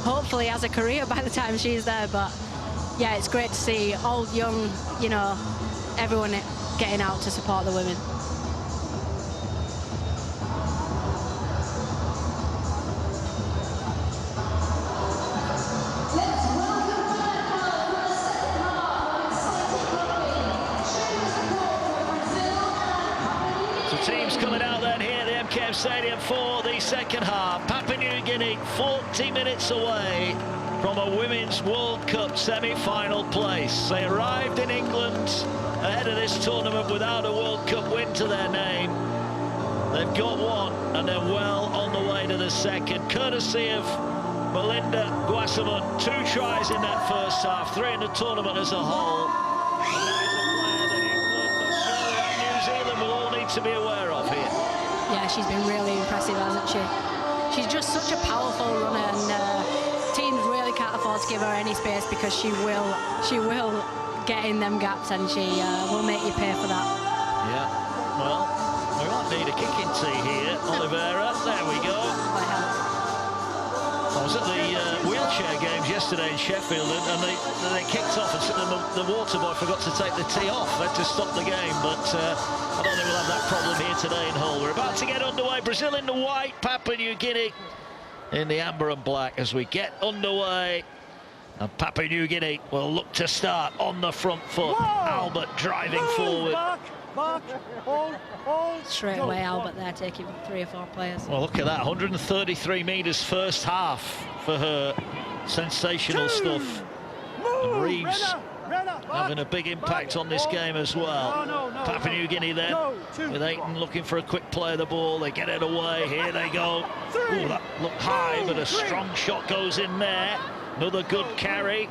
hopefully as a career by the time she's there. But yeah, it's great to see old, young, you know, everyone getting out to support the women. Teams coming out then here at the MKM Stadium for the second half. Papua New Guinea 40 minutes away from a Women's World Cup semi-final place. They arrived in England ahead of this tournament without a World Cup win to their name. They've got one and they're well on the way to the second, courtesy of Melinda Guasamon. 2 tries in that first half, 3 in the tournament as a whole. To be aware of here. Yeah, she's been really impressive, hasn't she? She's just such a powerful runner, and teams really can't afford to give her any space because she will get in them gaps, and she will make you pay for that. Yeah, well, we might need a kicking tee here. Oliveira, there we go. I was at the wheelchair games yesterday in Sheffield, and they kicked off, and the water boy forgot to take the tee off. They had to stop the game, but I don't think we'll have that problem here today in Hull. We're about to get underway. Brazil in the white, Papua New Guinea in the amber and black as we get underway. And Papua New Guinea will look to start on the front foot. Whoa! Albert driving forward. Back, hold. Straight away, Albert there taking 3 or 4 players. Well, look at that, 133 metres first half for her. Sensational stuff. And Reeves having a big impact on this game as well. No, Papua New Guinea then, with Ayton looking for a quick play of the ball. They get it away, here they go. Ooh, that looked high, but a strong shot goes in there. Another good carry,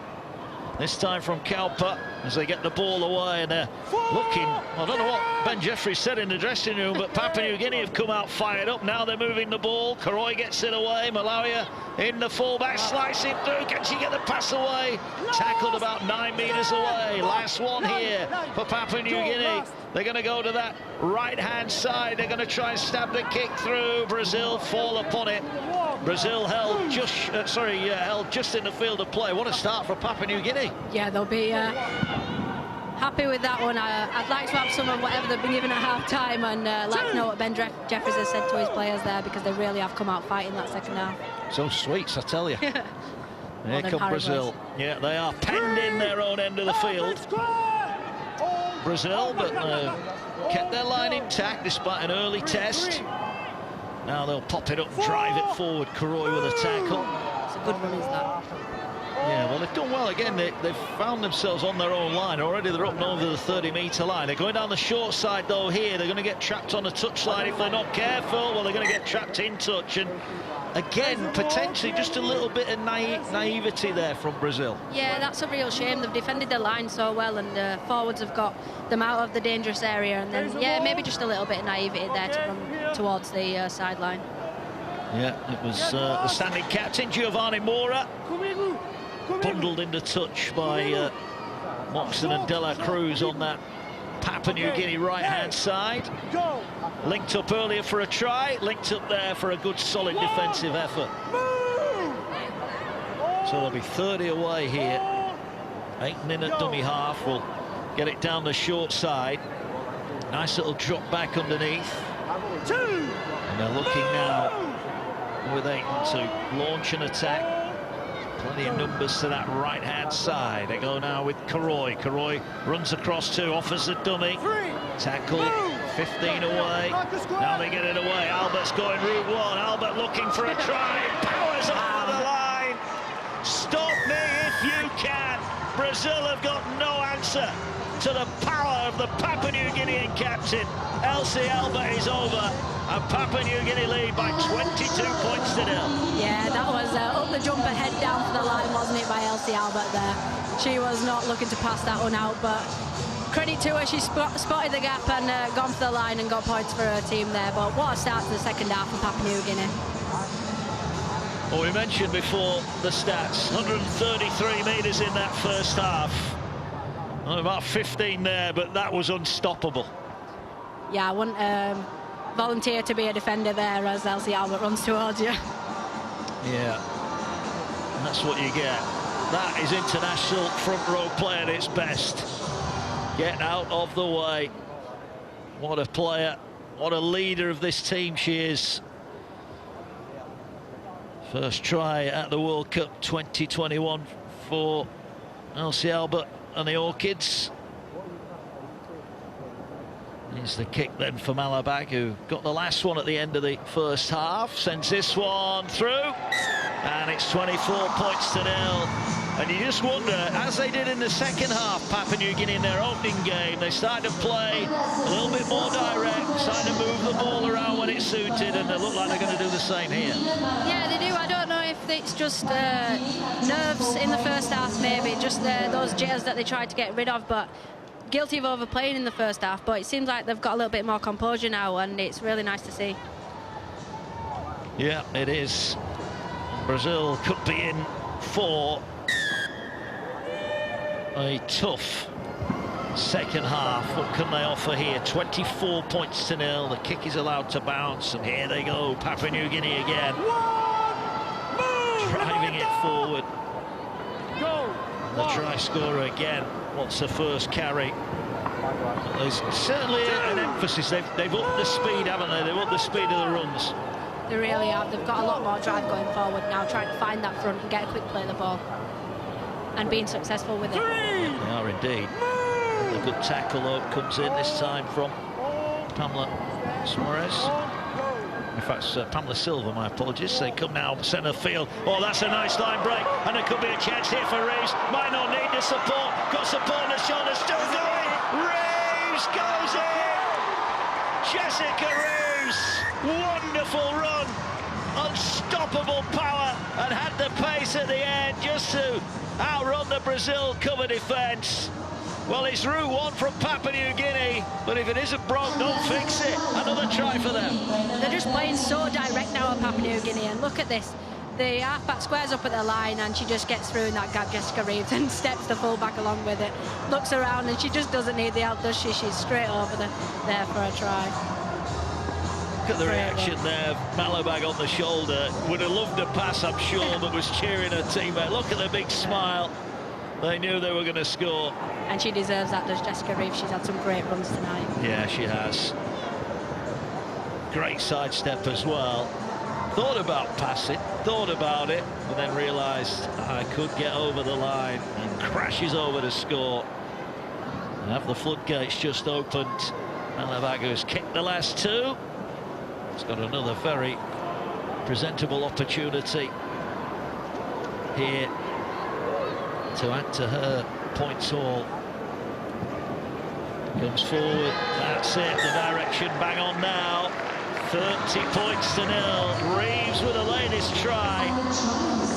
this time from Kalpa, as they get the ball away, and they're looking, I don't know what Ben Jeffries said in the dressing room, but Papua New Guinea have come out fired up. Now they're moving the ball. Karoy gets it away. Malawi in the fullback, slicing through. Can she get the pass away? Tackled about 9 metres away. Last one here for Papua New Guinea. They're going to go to that right-hand side. They're going to try and stab the kick through. Brazil fall upon it. Brazil held just in the field of play. What a start for Papua New Guinea. Yeah, they'll be happy with that one. I'd like to have some of whatever they've been given at half-time, and like to know what Ben Jeffries has said to his players there, because they really have come out fighting that second half. So sweets, I tell you. Here come Brazil. Yeah, they are penned in their own end of the field. Brazil, but kept their line intact despite an early test. Now they'll pop it up, drive it forward. Karoy with a tackle. It's a good run, is that? Yeah, well, they've done well again. They've found themselves on their own line. Already they're up and over the 30-metre line. They're going down the short side, though, here. They're going to get trapped on a touchline if they're not careful. Well, they're going to get trapped in touch. And again, potentially just a little bit of naivety there from Brazil. Yeah, that's a real shame. They've defended their line so well, and forwards have got them out of the dangerous area. And then, yeah, maybe just a little bit of naivety there to run towards the sideline. Yeah, it was the standing captain, Giovanni Mora, bundled into touch by Moxon and De La Cruz on that Papua New Guinea right-hand side. Linked up earlier for a try, linked up there for a good, solid defensive effort. So there'll be 30 away here. Ayton in at dummy half will get it down the short side. Nice little drop back underneath. And they're looking now with Ayton to launch an attack. Plenty of numbers to that right-hand side. They go now with Karoy. Karoy runs across 2, offers a dummy. Tackle, 15 away. Now they get it away. Albert's going route 1. Albert looking for a try. Powers over the line. Stop me if you can. Brazil have got no answer to the power of the Papua New Guinean captain. Elsie Albert is over, and Papua New Guinea lead by 22 points to 0. Yeah, that was up the jumper, head down for the line, wasn't it, by Elsie Albert there. She was not looking to pass that one out, but credit to her, she spotted the gap and gone for the line and got points for her team there. But what a start to the second half for Papua New Guinea. Well, we mentioned before the stats, 133 metres in that first half. About 15 there, but that was unstoppable. Yeah, I wouldn't volunteer to be a defender there as Elsie Albert runs towards you. Yeah, and that's what you get. That is international front row play at its best. Get out of the way. What a player, what a leader of this team she is. First try at the World Cup 2021 for Elsie Albert and the Orchids. Here's the kick then for Malabag, who got the last one at the end of the first half. Sends this one through, and it's 24 points to 0. And you just wonder, as they did in the second half, Papua New Guinea in their opening game, they started to play a little bit more direct, started to move the ball around when it suited, and they look like they're going to do the same here. Yeah, they do. I don't know if it's just nerves in the first half, maybe, just those jitters that they tried to get rid of, but guilty of overplaying in the first half. But it seems like they've got a little bit more composure now, and it's really nice to see. Yeah, it is. Brazil could be in for a tough second half. What can they offer here? 24 points to 0. The kick is allowed to bounce, and here they go. Papua New Guinea again. forward. Go. The try scorer again wants the first carry. There's certainly an emphasis. They've upped the speed, haven't they? They've upped the speed of the runs. They really have. They've got a lot more drive going forward now, trying to find that front and get a quick play of the ball. And being successful with it. They are indeed. A good tackle though comes in this time from Pamela Suarez. In fact, Pamela Silva, my apologies. They come now centre field. Oh, that's a nice line break, and there could be a chance here for Reeves. Might not need the support. Got support on the shoulder, still going. Reeves goes in. Jessica Reeves, wonderful run, unstoppable power, and had the pace at the end just to outrun the Brazil cover defence. Well, it's route one from Papua New Guinea, but if it isn't broke, don't fix it. Another try for them. They're just playing so direct now at Papua New Guinea, and look at this. The halfback squares up at the line, and she just gets through in that gap, Jessica Reeves, and steps the fullback along with it. Looks around, and she just doesn't need the help, does she? She's straight over there for a try. Look at the reaction there. Malabag on the shoulder. Would have loved to pass, I'm sure, but was cheering her teammate. Look at the big smile. They knew they were going to score. And she deserves that, does Jessica Reeves. She's had some great runs tonight. Yeah, she has. Great sidestep as well. Thought about passing, thought about it, but then realised I could get over the line, and crashes over to score. And have the floodgates just opened. Malabag has kicked the last two. It's got another very presentable opportunity here to add to her points haul. Comes forward, that's it, the direction bang on now. 30 points to 0. Reeves with the latest try.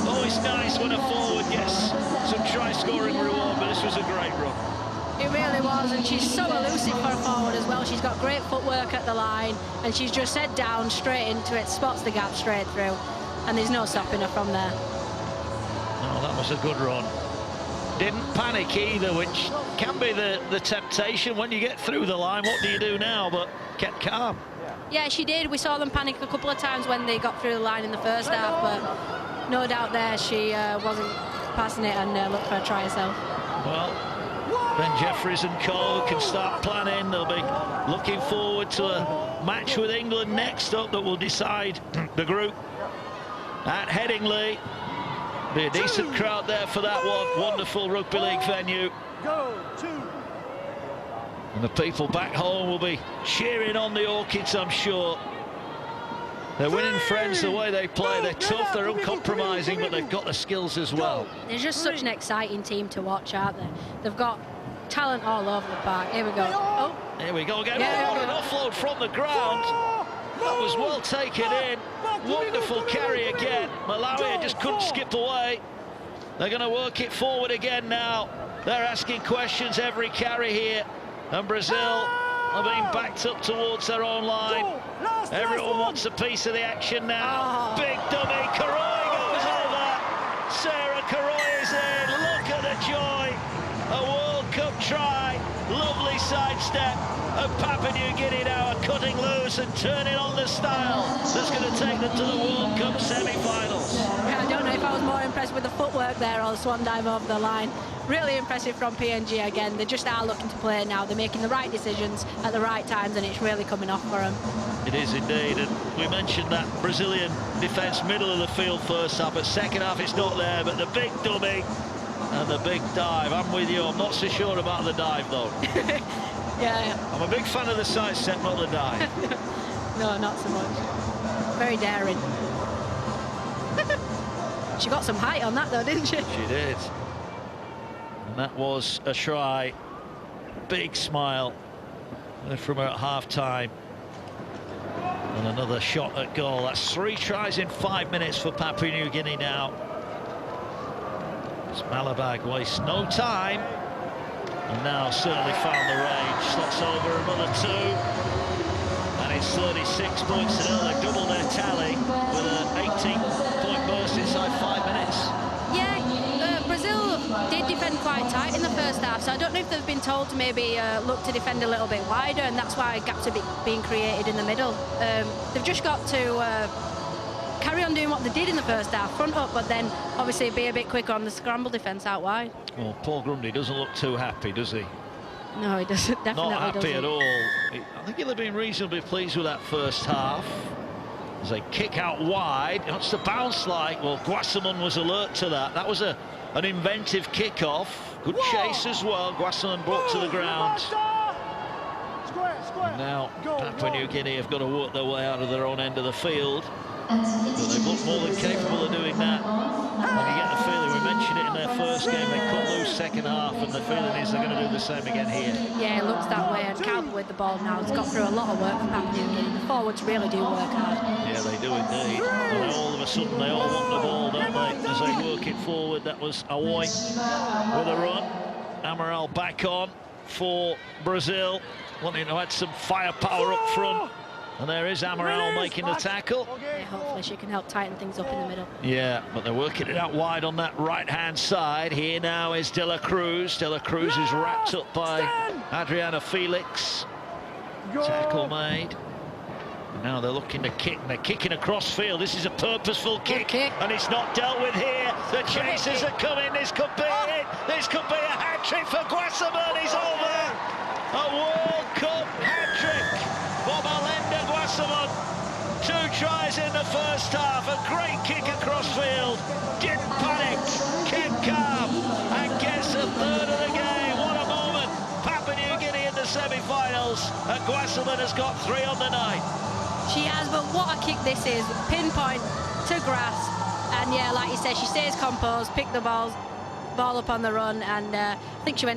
Oh, it's nice when a forward gets some try-scoring reward, but this was a great run. It really was, and she's so elusive for a forward as well. She's got great footwork at the line, and she's just head down, straight into it, spots the gap straight through, and there's no stopping her from there. Oh, that was a good run. Didn't panic either, which can be the temptation when you get through the line. What do you do now? But kept calm. Yeah, she did. We saw them panic a couple of times when they got through the line in the first half, but no doubt there she wasn't passing it and looked for a try herself. Well, Ben Jeffries and co can start planning. They'll be looking forward to a match with England next up that will decide the group at Headingley. Be a decent crowd there for that one. Wonderful rugby league venue. Go, 2. And the people back home will be cheering on the Orchids, I'm sure. They're winning friends the way they play. They're tough, they're uncompromising, but they've got the skills as well. They're just such an exciting team to watch, aren't they? They've got talent all over the park. Here we go. Oh, here we go again. Yeah, what an offload from the ground. That was well taken in. Wonderful carry again. Malawi just couldn't skip away. They're going to work it forward again now. They're asking questions every carry here. And Brazil are being backed up towards their own line. Everyone wants a piece of the action now. Big dummy. Karoy goes over. Sarah Karoy is in. Look at the joy. A World Cup try. Lovely sidestep. And Papua New Guinea now are cutting loose and turning on the style that's going to take them to the World Cup semi-finals. I don't know if I was more impressed with the footwork there or the swan dive over the line. Really impressive from PNG again. They just are looking to play now. They're making the right decisions at the right times, and it's really coming off for them. It is indeed, and we mentioned that Brazilian defence middle of the field first half, but second half it's not there, but the big dummy and the big dive. I'm with you. I'm not so sure about the dive though. Yeah. I'm a big fan of the sidestep, not the dive. No, not so much. Very daring. She got some height on that though, didn't she? She did. And that was a try. Big smile from her at half-time. And another shot at goal. That's 3 tries in 5 minutes for Papua New Guinea now. As Malabag wastes no time. And now certainly found the range. Slots over another 2. And it's 36 points to 0. They've doubled their tally with an 18-point burst inside 5 minutes. Yeah, Brazil did defend quite tight in the first half, so I don't know if they've been told to maybe look to defend a little bit wider, and that's why gaps are being created in the middle. They've just got to carry on doing what they did in the first half, front up, but then obviously be a bit quicker on the scramble defence out wide. Well, Paul Grundy doesn't look too happy, does he? No, he doesn't. Definitely Not happy doesn't. at all. I think he'll have been reasonably pleased with that first half. As they kick out wide, wants to bounce like, well, Guasamon was alert to that. That was an inventive kick-off. Good chase as well. Guasamon brought to the ground. And now Papua New Guinea have got to work their way out of their own end of the field. But they've looked more than capable of doing that. And you get the feeling, we mentioned it in their first game, they cut loose second half, and the feeling is they're going to do the same again here. Yeah, it looks that way, and Calvin with the ball now has got through a lot of work for Papua New Guinea. The forwards really do work hard. Yeah, they do indeed. And all of a sudden they all want the ball, don't they? As they work it forward, that was Awoy with a run. Amaral back on for Brazil, wanting to add some firepower up front. And there is Amaral making the tackle. Yeah, hopefully she can help tighten things up in the middle. Yeah, but they're working it out wide on that right-hand side. Here now is De La Cruz. De La Cruz is wrapped up by Adriana Felix. Tackle made. And now they're looking to kick. They're kicking across field. This is a purposeful kick, and it's not dealt with here. The chasers are coming. This could be it. This could be a hat-trick for Guasamon. He's over. A World Cup hat-trick for Malenda Guasamon. 2 tries in the first half. A great kick across field. Didn't panic. Kept calm and gets a third of the game. What a moment. Papua New Guinea in the semi-finals. And Guasamon has got 3 on the night. She has, but what a kick this is. Pinpoint to grass. And yeah, like you said, she stays composed, picked the ball up on the run, and I think she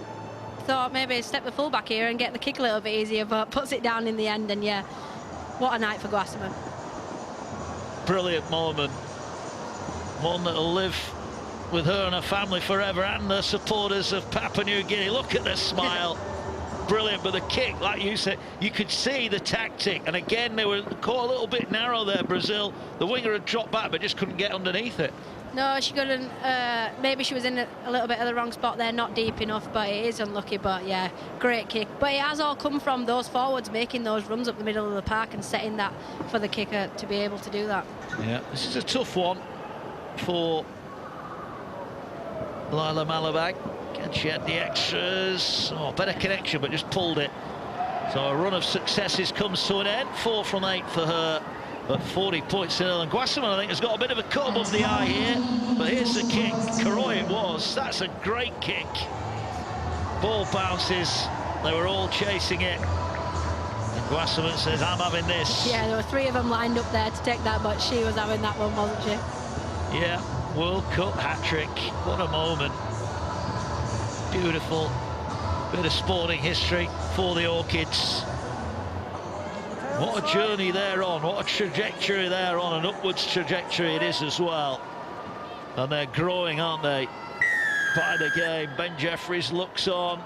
thought maybe step the full-back here and get the kick a little bit easier, but puts it down in the end. And yeah, what a night for Guasamon. Brilliant moment. One that'll live with her and her family forever, and the supporters of Papua New Guinea. Look at the smile. Brilliant, but the kick, like you said, you could see the tactic, and again they were caught a little bit narrow there, Brazil. The winger had dropped back but just couldn't get underneath it. No, she couldn't. Maybe she was in a little bit of the wrong spot there, not deep enough, but it is unlucky. But yeah, great kick. But it has all come from those forwards making those runs up the middle of the park and setting that for the kicker to be able to do that. Yeah, this is a tough one for Lila Malabag. And she had the extras. Oh, better connection, but just pulled it. So a run of successes comes to an end. 4 from 8 for her, but 40 points in. And Guasamon, I think, has got a bit of a cut above the eye here. But here's the kick. Karoy it was. That's a great kick. Ball bounces. They were all chasing it. And Guasamon says, I'm having this. Yeah, there were 3 of them lined up there to take that, but she was having that one, wasn't she? Yeah, World Cup hat-trick. What a moment. Beautiful bit of sporting history for the Orchids. What a journey they're on, what a trajectory they're on, an upwards trajectory it is as well. And they're growing, aren't they, by the game. Ben Jeffries looks on.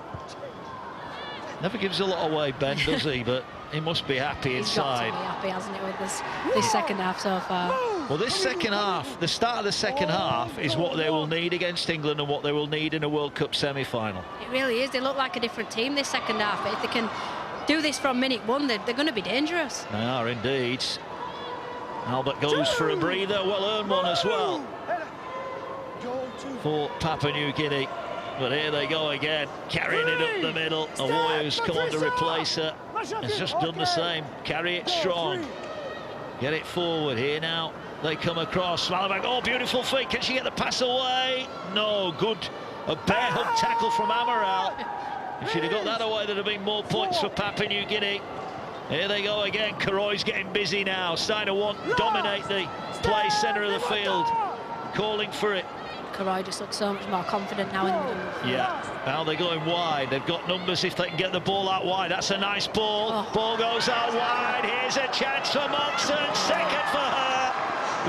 Never gives a lot away, Ben, does he? But he must be happy inside. He's got to be happy, hasn't he, with this second half so far. Well, this second half, the start of the second half, is what they will need against England and what they will need in a World Cup semi-final. It really is. They look like a different team this second half. If they can do this from minute 1, they're going to be dangerous. They are indeed. Albert goes for a breather, well-earned one as well for Papua New Guinea. But here they go again, carrying it up the middle. Awoy's come on to replace her. Has just done the same. Carry it strong. Get it forward. Here now they come across. Malabag, oh, beautiful feet. Can she get the pass away? No, good. A bare hug tackle from Amaral. If she'd have got that away, there'd have been more points for Papua New Guinea. Here they go again. Karoy's getting busy now. Starting to dominate the play centre of the field. Calling for it. Karoy just looks so much more confident now in the middle. Yeah, now they're going wide. They've got numbers if they can get the ball out wide. That's a nice ball. Oh. Ball goes out wide. Here's a chance for Moxon. Second for her.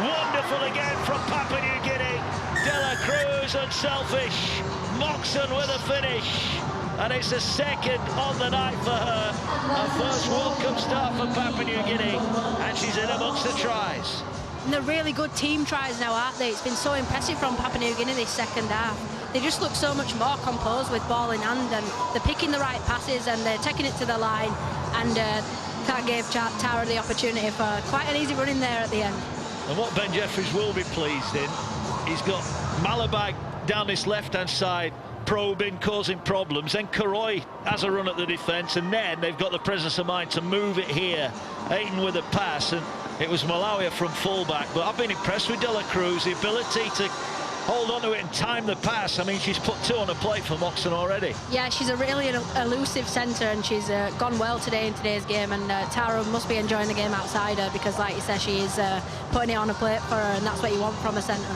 Wonderful again from Papua New Guinea. De La Cruz unselfish. Moxon with a finish. And it's a second on the night for her. Her first World Cup start for Papua New Guinea. And she's in amongst the tries. And they're really good team tries now, aren't they? It's been so impressive from Papua New Guinea this second half. They just look so much more composed with ball in hand, and they're picking the right passes and they're taking it to the line, and that gave Tara the opportunity for quite an easy run in there at the end. And what Ben Jeffries will be pleased in, he's got Malabag down this left-hand side, probing, causing problems. Then Karoy has a run at the defence, and then they've got the presence of mind to move it here. Ayton with a pass, and it was Malawi from fullback. But I've been impressed with De La Cruz, the ability to hold on to it and time the pass. I mean, she's put 2 on the plate for Moxon already. Yeah, she's a really elusive centre, and she's gone well today in today's game, and Tara must be enjoying the game outside her, because like you said, she is putting it on a plate for her, and that's what you want from a centre.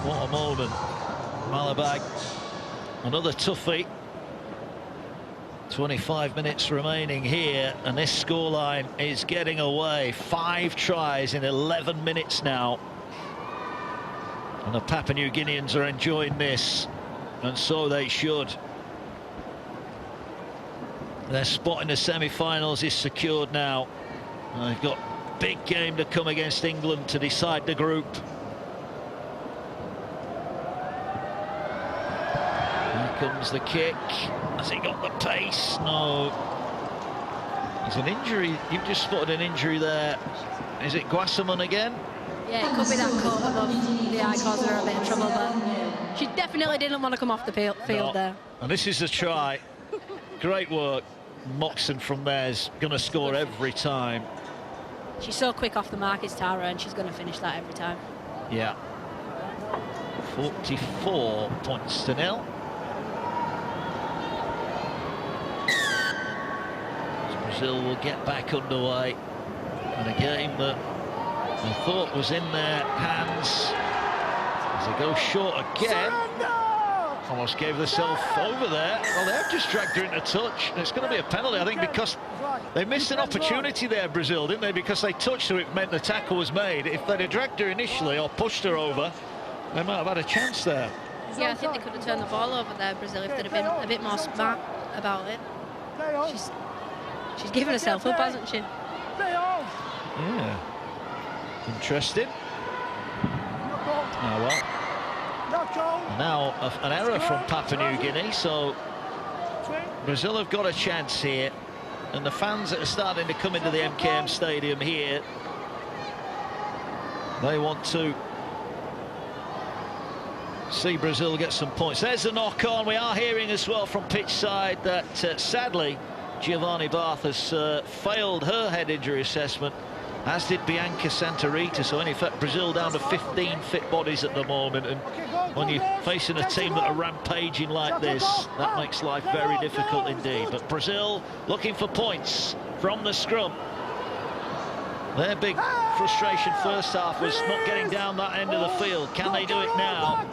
What a moment. Malabag, another toughie. 25 minutes remaining here, and this scoreline is getting away. 5 tries in 11 minutes now. And the Papua New Guineans are enjoying this, and so they should. Their spot in the semi-finals is secured now. And they've got a big game to come against England to decide the group. Here comes the kick. Has he got the pace? No. There's an injury. You've just spotted an injury there. Is it Guasaman again? Yeah, it could be that cut above the eye causing her a bit of trouble, but she definitely didn't want to come off the field there. And this is a try. Great work. Moxon from there is going to score every time. She's so quick off the mark, it's Tara, and she's going to finish that every time. Yeah. 44 points to 0. Brazil will get back underway. And a game that I thought was in their hands as they go short again. Almost gave themselves over there. Well, they've just dragged her into touch, and it's going to be a penalty, I think, because they missed an opportunity there, Brazil, didn't they? Because they touched her, it meant the tackle was made. If they'd have dragged her initially or pushed her over, they might have had a chance there. Yeah, I think they could have turned the ball over there, Brazil, if they'd have been a bit more smart about it. She's given herself up, hasn't she? Yeah. Interesting. Oh, well. Now an error from Papua New Guinea, so Brazil have got a chance here, and the fans that are starting to come into the MKM Stadium here, they want to see Brazil get some points. There's the knock on. We are hearing as well from pitch side that sadly Giovanni Barth has failed her head injury assessment, as did Bianca Santarita. So in effect, Brazil down to 15 fit bodies at the moment, and when you're facing a team that are rampaging like this, that makes life very difficult indeed. But Brazil looking for points from the scrum. Their big frustration first half was not getting down that end of the field. Can they do it now?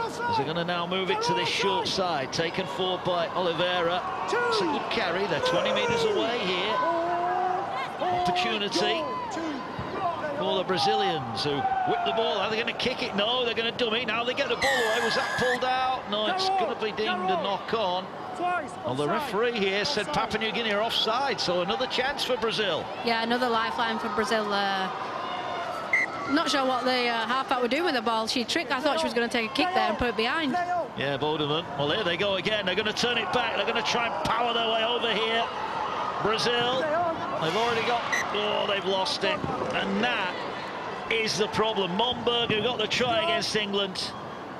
As they're going to now move it to this short side, taken forward by Oliveira. It's a good carry. They're 20 metres away here. Opportunity for the Brazilians, who whip the ball. Are they going to kick it? No, they're going to dummy. Now they get the ball away. Was that pulled out? No, it's going to be deemed a knock on. Well, the referee here said Papua New Guinea are offside, so another chance for Brazil. Yeah, another lifeline for Brazil. Not sure what the halfback were doing with the ball. She tricked. I thought she was going to take a kick there and put it behind. Yeah, Bodeman. Well, here they go again. They're going to turn it back. They're going to try and power their way over here. Brazil, they've already got... Oh, they've lost it. And that is the problem. Momberg, who got the try against England,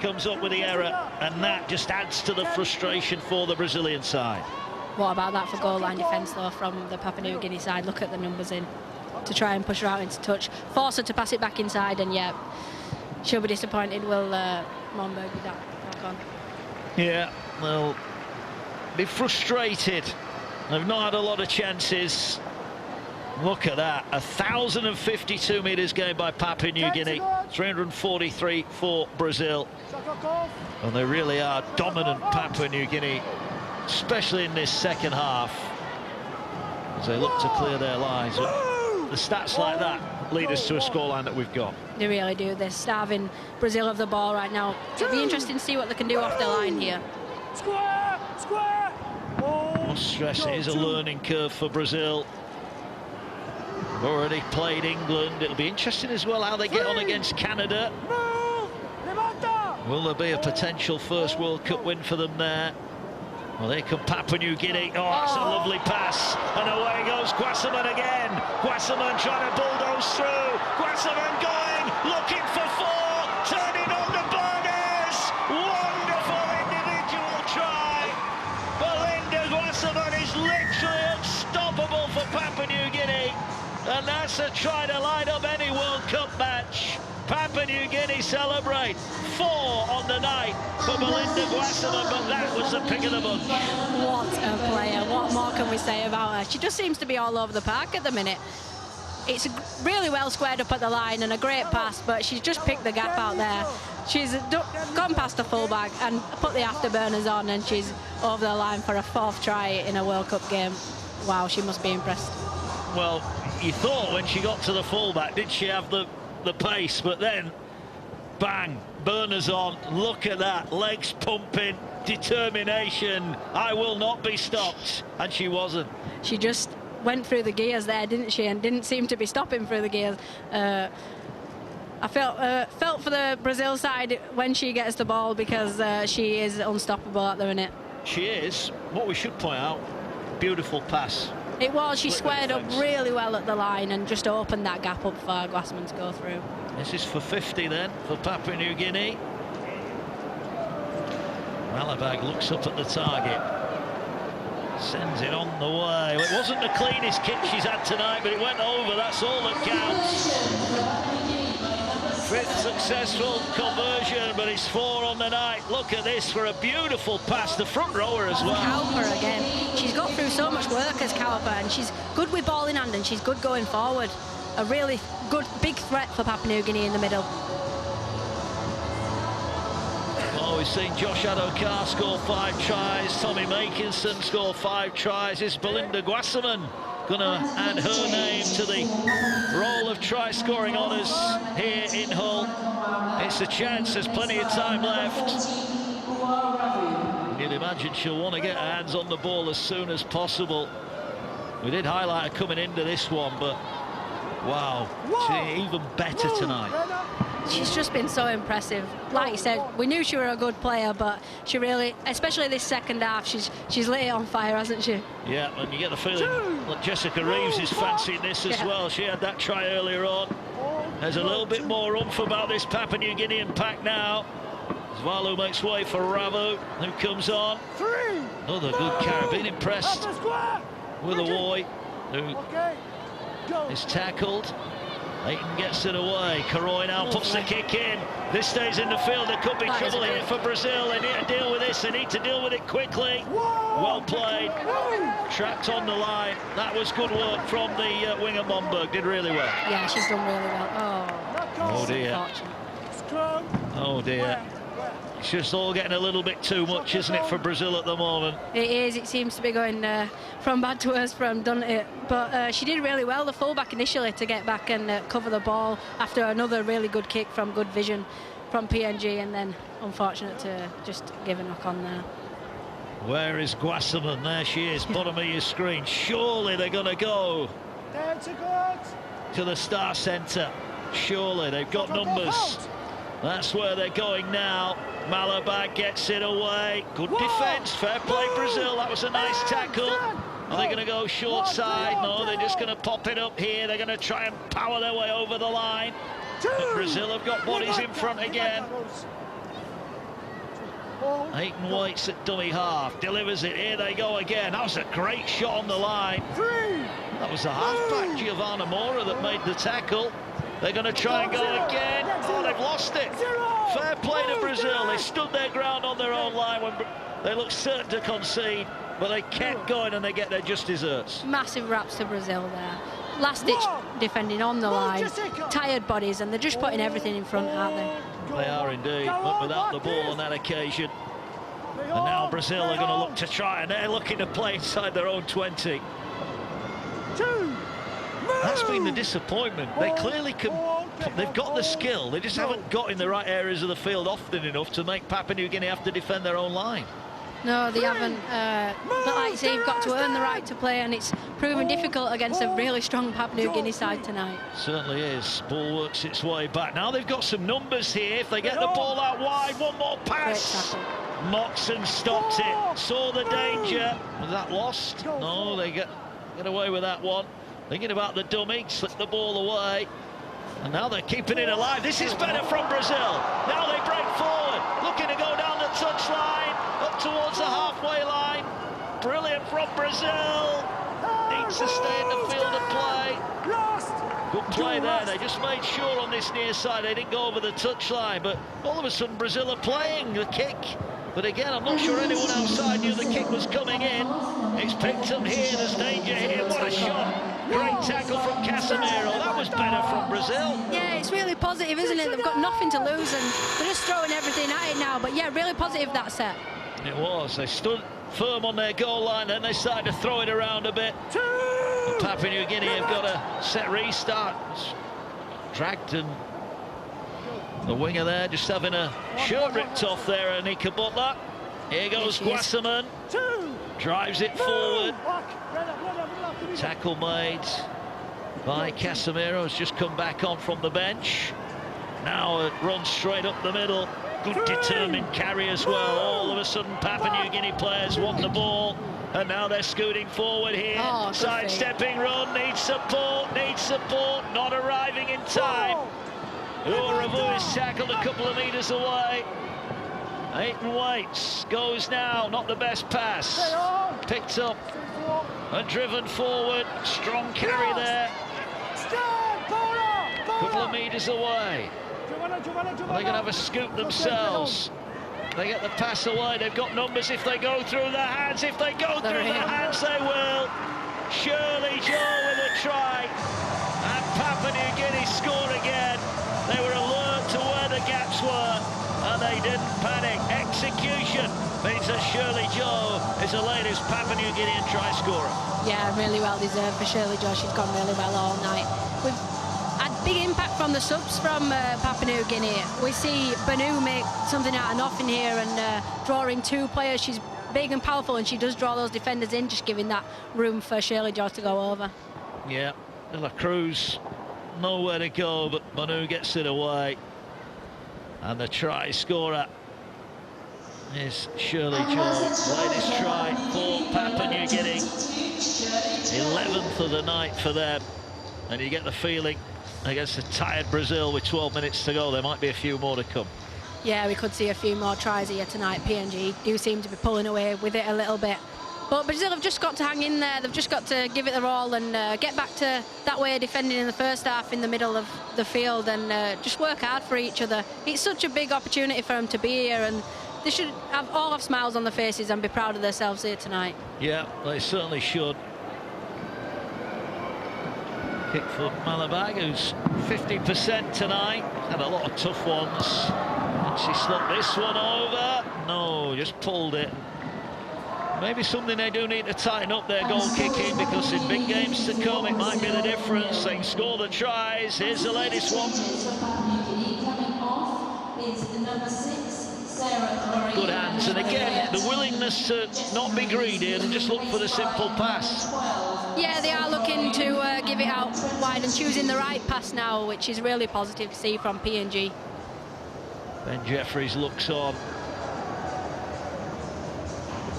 comes up with the error, and that just adds to the frustration for the Brazilian side. What about that for goal line defence, though, from the Papua New Guinea side? Look at the numbers in to try and push her out into touch, force her to pass it back inside, and yeah, she'll be disappointed, will Momberg, with that knock on. Yeah, well, be frustrated. They've not had a lot of chances. Look at that, 1,052 metres gained by Papua New Guinea, 343 for Brazil. And they really are dominant, Papua New Guinea, especially in this second half, as they look to clear their lines. The stats like that lead us to a scoreline that we've got. They really do. They're starving Brazil of the ball right now. It'll be interesting to see what they can do off the line here. More stress, it is a learning curve for Brazil. They've already played England. It'll be interesting as well how they get on against Canada. Will there be a potential first World Cup win for them there? Well, here come Papua New Guinea. Oh, that's a lovely pass. And away goes Guasaman again. Guasaman trying to bulldoze through. Guasaman going, looking for four, turning on the burners. Wonderful individual try. Belinda Guasaman is literally unstoppable for Papua New Guinea. And that's a try to light up any World Cup match. Papua New Guinea celebrate 4 on the night for Belinda Guasaman, but that was the pick of the bunch. What a player. What more can we say about her? She just seems to be all over the park at the minute. It's really well squared up at the line and a great pass, but she's just picked the gap out there. She's gone past the fullback and put the afterburners on, and she's over the line for a 4th try in a World Cup game. Wow, she must be impressed. Well, you thought when she got to the fullback, did she have the pace? But then, bang, burners on. Look at that, legs pumping, determination. I will not be stopped. And she wasn't. She just went through the gears there, didn't she? And didn't seem to be stopping through the gears. I felt for the Brazil side when she gets the ball, because she is unstoppable at the minute. She is. What we should point out, beautiful pass. It was. She squared up really well at the line and just opened that gap up for Guasaman to go through. This is for 50 then, for Papua New Guinea. Malabag looks up at the target. Sends it on the way. Well, it wasn't the cleanest kick she's had tonight, but it went over. That's all that counts. 5th successful conversion, but it's 4 on the night. Look at this for a beautiful pass. The front rower as well. Cowper again. She's got through so much work as Cowper, and she's good with ball in hand, and she's good going forward. A really good, big threat for Papua New Guinea in the middle. Oh, we've seen Josh Adokar score 5 tries. Tommy Makinson score 5 tries. Is Belinda Guasaman gonna add her name to the roll of try-scoring honours here in Hull? It's a chance. There's plenty of time left. You'd imagine she'll want to get her hands on the ball as soon as possible. We did highlight her coming into this one, but wow, she's even better tonight. She's just been so impressive. Like you said, we knew she was a good player, but she really, especially this second half, she's lit it on fire, hasn't she? Yeah, and you get the feeling that Jessica Reeves is fancying this as well. She had that try earlier on. There's a little bit more oomph about this Papua New Guinean pack now. Zvalu makes way for Ravu, who comes on. Another good Caribbean, impressed with Awoy, who is tackled. Leighton gets it away. Karoy now puts the kick in. This stays in the field. There could be trouble here for Brazil. They need to deal with this. They need to deal with it quickly. Well played. Tracked on the line. That was good work from the winger Momberg. Did really well. Yeah, she's done really well. Oh dear. Oh dear. It's just all getting a little bit too much, isn't it, for Brazil at the moment? It is. It seems to be going from bad to worse from, doesn't it? But she did really well, the fullback initially, to get back and cover the ball after another really good kick from good vision from PNG, and then unfortunate to just give a knock on there. Where is Guasaman? There she is, bottom of your screen. Surely they're going to go to the Star Centre. Surely they've got numbers. That's where they're going now. Malabag gets it away. Good defence. Fair play, Brazil. That was a nice tackle. Are they going to go short side? No, they're just going to pop it up here. They're going to try and power their way over the line. But Brazil have got bodies in front again. Hayton White's at dummy half. Delivers it. Here they go again. That was a great shot on the line. That was the halfback, Giovanna Mora, that made the tackle. They're going to try and go again. Oh, they've lost it. Fair play to Brazil. They stood their ground on their own line when they looked certain to concede, but they kept going and they get their just desserts. Massive raps to Brazil there. Last-ditch defending on the line. Tired bodies, and they're just putting everything in front, aren't they? They are indeed, but without the ball on that occasion. And now Brazil are going to look to try, and they're looking to play inside their own 20. That's been the disappointment. They clearly can. They've got the skill. They just haven't got in the right areas of the field often enough to make Papua New Guinea have to defend their own line. No, they haven't. But like you say, you've got to earn the right to play, and it's proven difficult against a really strong Papua New Guinea side tonight. Certainly is. Ball works its way back. Now they've got some numbers here. If they get the ball out wide, one more pass. Moxon stopped it. Saw the danger. Was that lost? No, they get away with that one. Thinking about the dummy, slipped the ball away. And now they're keeping it alive. This is better from Brazil. Now they break forward, looking to go down the touchline, up towards the halfway line. Brilliant from Brazil. Needs to stay in the field of play. Good play there. They just made sure on this near side they didn't go over the touchline. But all of a sudden, Brazil are playing the kick. But again, I'm not sure anyone outside knew the kick was coming in. It's picked up here. There's danger here. What a shot. Great tackle from Casemiro. That was better from Brazil. Yeah, it's really positive, isn't it? They've got nothing to lose and they're just throwing everything at it now. But yeah, really positive, that set. It was. They stood firm on their goal line, then they started to throw it around a bit. But Papua New Guinea have got a set restart. Dragged, and the winger there just having a shirt ripped off there, Anika Butler. Here goes Guasaman. Drives it forward. Tackle made by Casemiro, has just come back on from the bench. Now it runs straight up the middle. Good determined carry as well. All of a sudden Papua New Guinea players want the ball, and now they're scooting forward here. Sidestepping run, needs support, not arriving in time. Uravu is tackled a couple of metres away. Aiton Waits goes now, not the best pass. Picked up and driven forward. Strong carry there. Couple of metres away. They're going to have a scoop themselves. They get the pass away. They've got numbers if they go through their hands. If they go through their hands, they will. Shirley Joe with a try. And Papua New Guinea score again. They were alert to where the gaps were, and they didn't panic. Execution means that Shirley Joe is the latest Papua New Guinean try scorer. Yeah, really well deserved for Shirley Joe. She's gone really well all night. We've had big impact from the subs from Papua New Guinea. We see Banu make something out of nothing here and drawing two players. She's big and powerful, and she does draw those defenders in, just giving that room for Shirley Joe to go over. Yeah, De La Cruz nowhere to go, but Banu gets it away. And the try scorer is Shirley Joe. Latest try for Papua New Guinea. 11th of the night for them. And you get the feeling against a tired Brazil with 12 minutes to go, there might be a few more to come. Yeah, we could see a few more tries here tonight. PNG do seem to be pulling away with it a little bit. But Brazil have just got to hang in there. They've just got to give it their all and get back to that way of defending in the first half in the middle of the field and just work hard for each other. It's such a big opportunity for them to be here, and they should all have smiles on their faces and be proud of themselves here tonight. Yeah, they certainly should. Kick for Malabag, who's 50% tonight. Had a lot of tough ones. And she slumped this one over. No, just pulled it. Maybe something they do need to tighten up their goal kicking, because in big games to come it might be the difference. They can score the tries. Here's the latest one. Good hands, and again the willingness to not be greedy and just look for the simple pass. Yeah, they are looking to give it out wide and choosing the right pass now, which is really positive to see from PNG. Ben Jeffries looks on.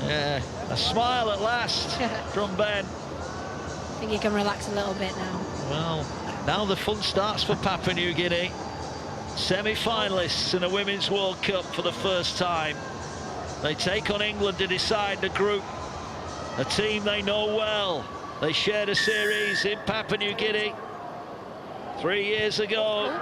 Yeah, a smile at last from Ben. I think he can relax a little bit now. Well, now the fun starts for Papua New Guinea. Semi-finalists in the Women's World Cup for the first time. They take on England to decide the group. A team they know well. They shared a series in Papua New Guinea 3 years ago.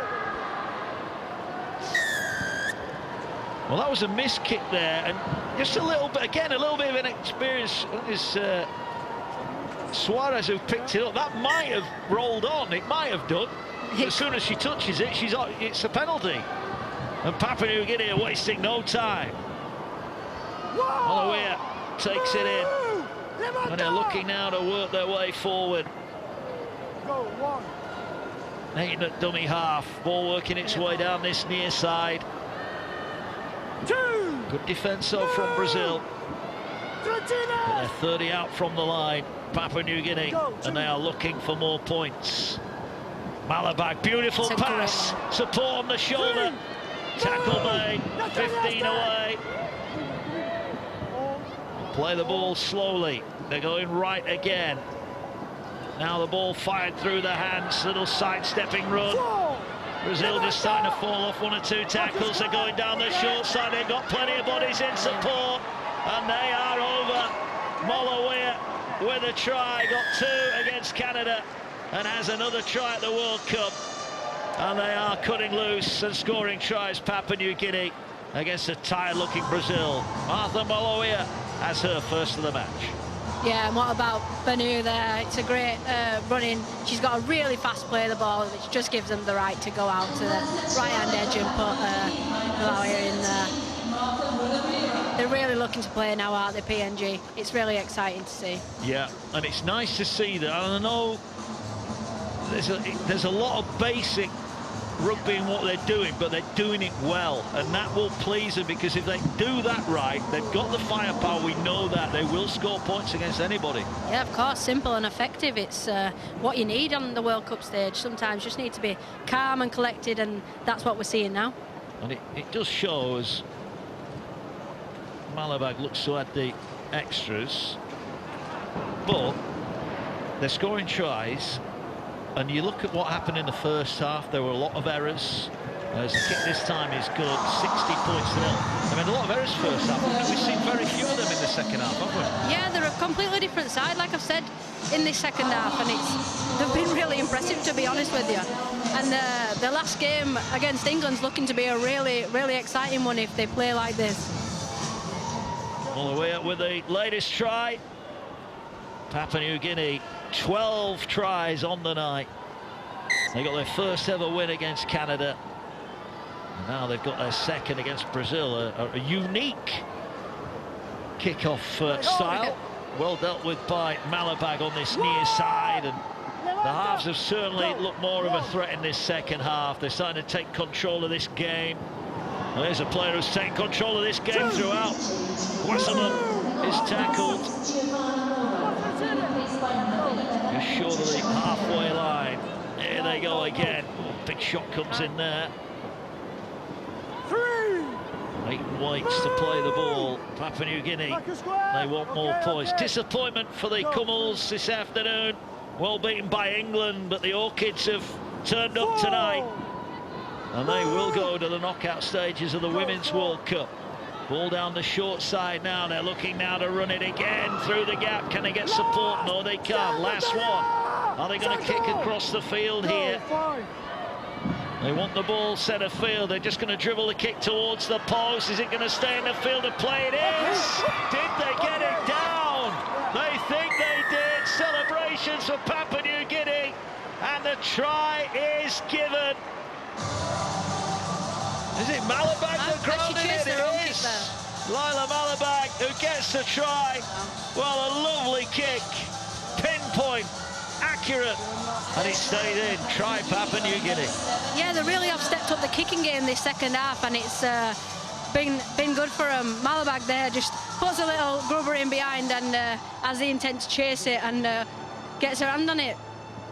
Well, that was a missed kick there, and just a little bit, again, a little bit of an experience. It's Suarez who picked it up. That might have rolled on, it might have done. As soon as she touches it, it's a penalty. And Papua New Guinea are wasting no time. Holloway takes it in. And they're looking now to work their way forward. Aiton at dummy half. Ball working its way down this near side. Good defence though from Brazil. But they're 30 out from the line, Papua New Guinea, and they are looking for more points. Malabag, beautiful pass, support on the shoulder, tackle made, 15 away. Play the ball slowly, they're going right again. Now the ball fired through the hands, little sidestepping run. Brazil just starting to fall off 1 or 2 tackles. They're going down the short side. They've got plenty of bodies in support, and they are over. Molawea with a try, got 2 against Canada, and has another try at the World Cup. And they are cutting loose and scoring tries. Papua New Guinea against a tired-looking Brazil. Martha Molawea has her first of the match. Yeah, and what about Banu there? It's a great running. She's got a really fast play of the ball, which just gives them the right to go out to the right-hand edge and put Molawea in there. They're really looking to play now, aren't they, PNG? It's really exciting to see. Yeah, and it's nice to see that. I know there's a lot of basic rugby in what they're doing, but they're doing it well, and that will please them, because if they do that right, they've got the firepower. We know that they will score points against anybody. Yeah, of course, simple and effective. It's what you need on the World Cup stage. Sometimes you just need to be calm and collected, and that's what we're seeing now. And it does show as Malabag looks to add the extras, but they're scoring tries. And you look at what happened in the first half, there were a lot of errors. As the kick this time is good, 60 points to 0. I mean, a lot of errors first half. We've seen very few of them in the second half, haven't we? Yeah, they're a completely different side, like I've said, in this second half, and they've been really impressive, to be honest with you. And the last game against England's looking to be a really, really exciting one if they play like this. All the way up with the latest try. Papua New Guinea, 12 tries on the night. They got their first ever win against Canada, and now they've got their second against Brazil. A unique kick-off style, well dealt with by Malabag on this near side, and the halves have certainly looked more of a threat in this second half. They're starting to take control of this game. And there's a player who's taken control of this game throughout. Wasserman is tackled just short of the halfway line. Here they go again. Big shot comes in there. Leighton waits to play the ball. Papua New Guinea, they want more points. Disappointment for the Cummels this afternoon. Well beaten by England, but the Orchids have turned up tonight, and they will go to the knockout stages of the Women's World Cup. Ball down the short side now. They're looking now to run it again through the gap. Can they get support? No, they can't. Last one. Are they going to kick across the field here? They want the ball centre field. They're just going to dribble the kick towards the post. Is it going to stay in the field and play? It is. Did they get it down? They think they did. Celebrations for Papua New Guinea, and the try is given. Is it Malabag that grounded it? It is. Lila Malabag who gets the try. Well, a lovely kick. Pinpoint. Accurate. And it stayed in. Try Papua New Guinea. Yeah, they really have stepped up the kicking game this second half, and it's been good for them. Malabag there just puts a little grubber in behind and has the intent to chase it, and gets her hand on it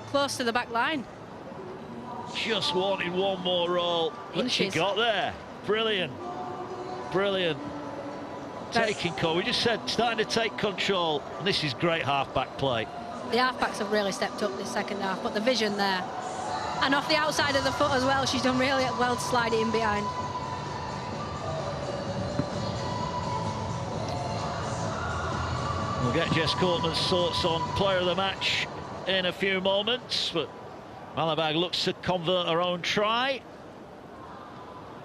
close to the back line. Just wanted one more roll, but she got there. Brilliant. Brilliant. Taking control. We just said starting to take control, and this is great half-back play. The half-backs have really stepped up this second half, but the vision there. And off the outside of the foot as well, she's done really well to slide it in behind. We'll get Jess Courtman's thoughts on player of the match in a few moments, but Malabag looks to convert her own try.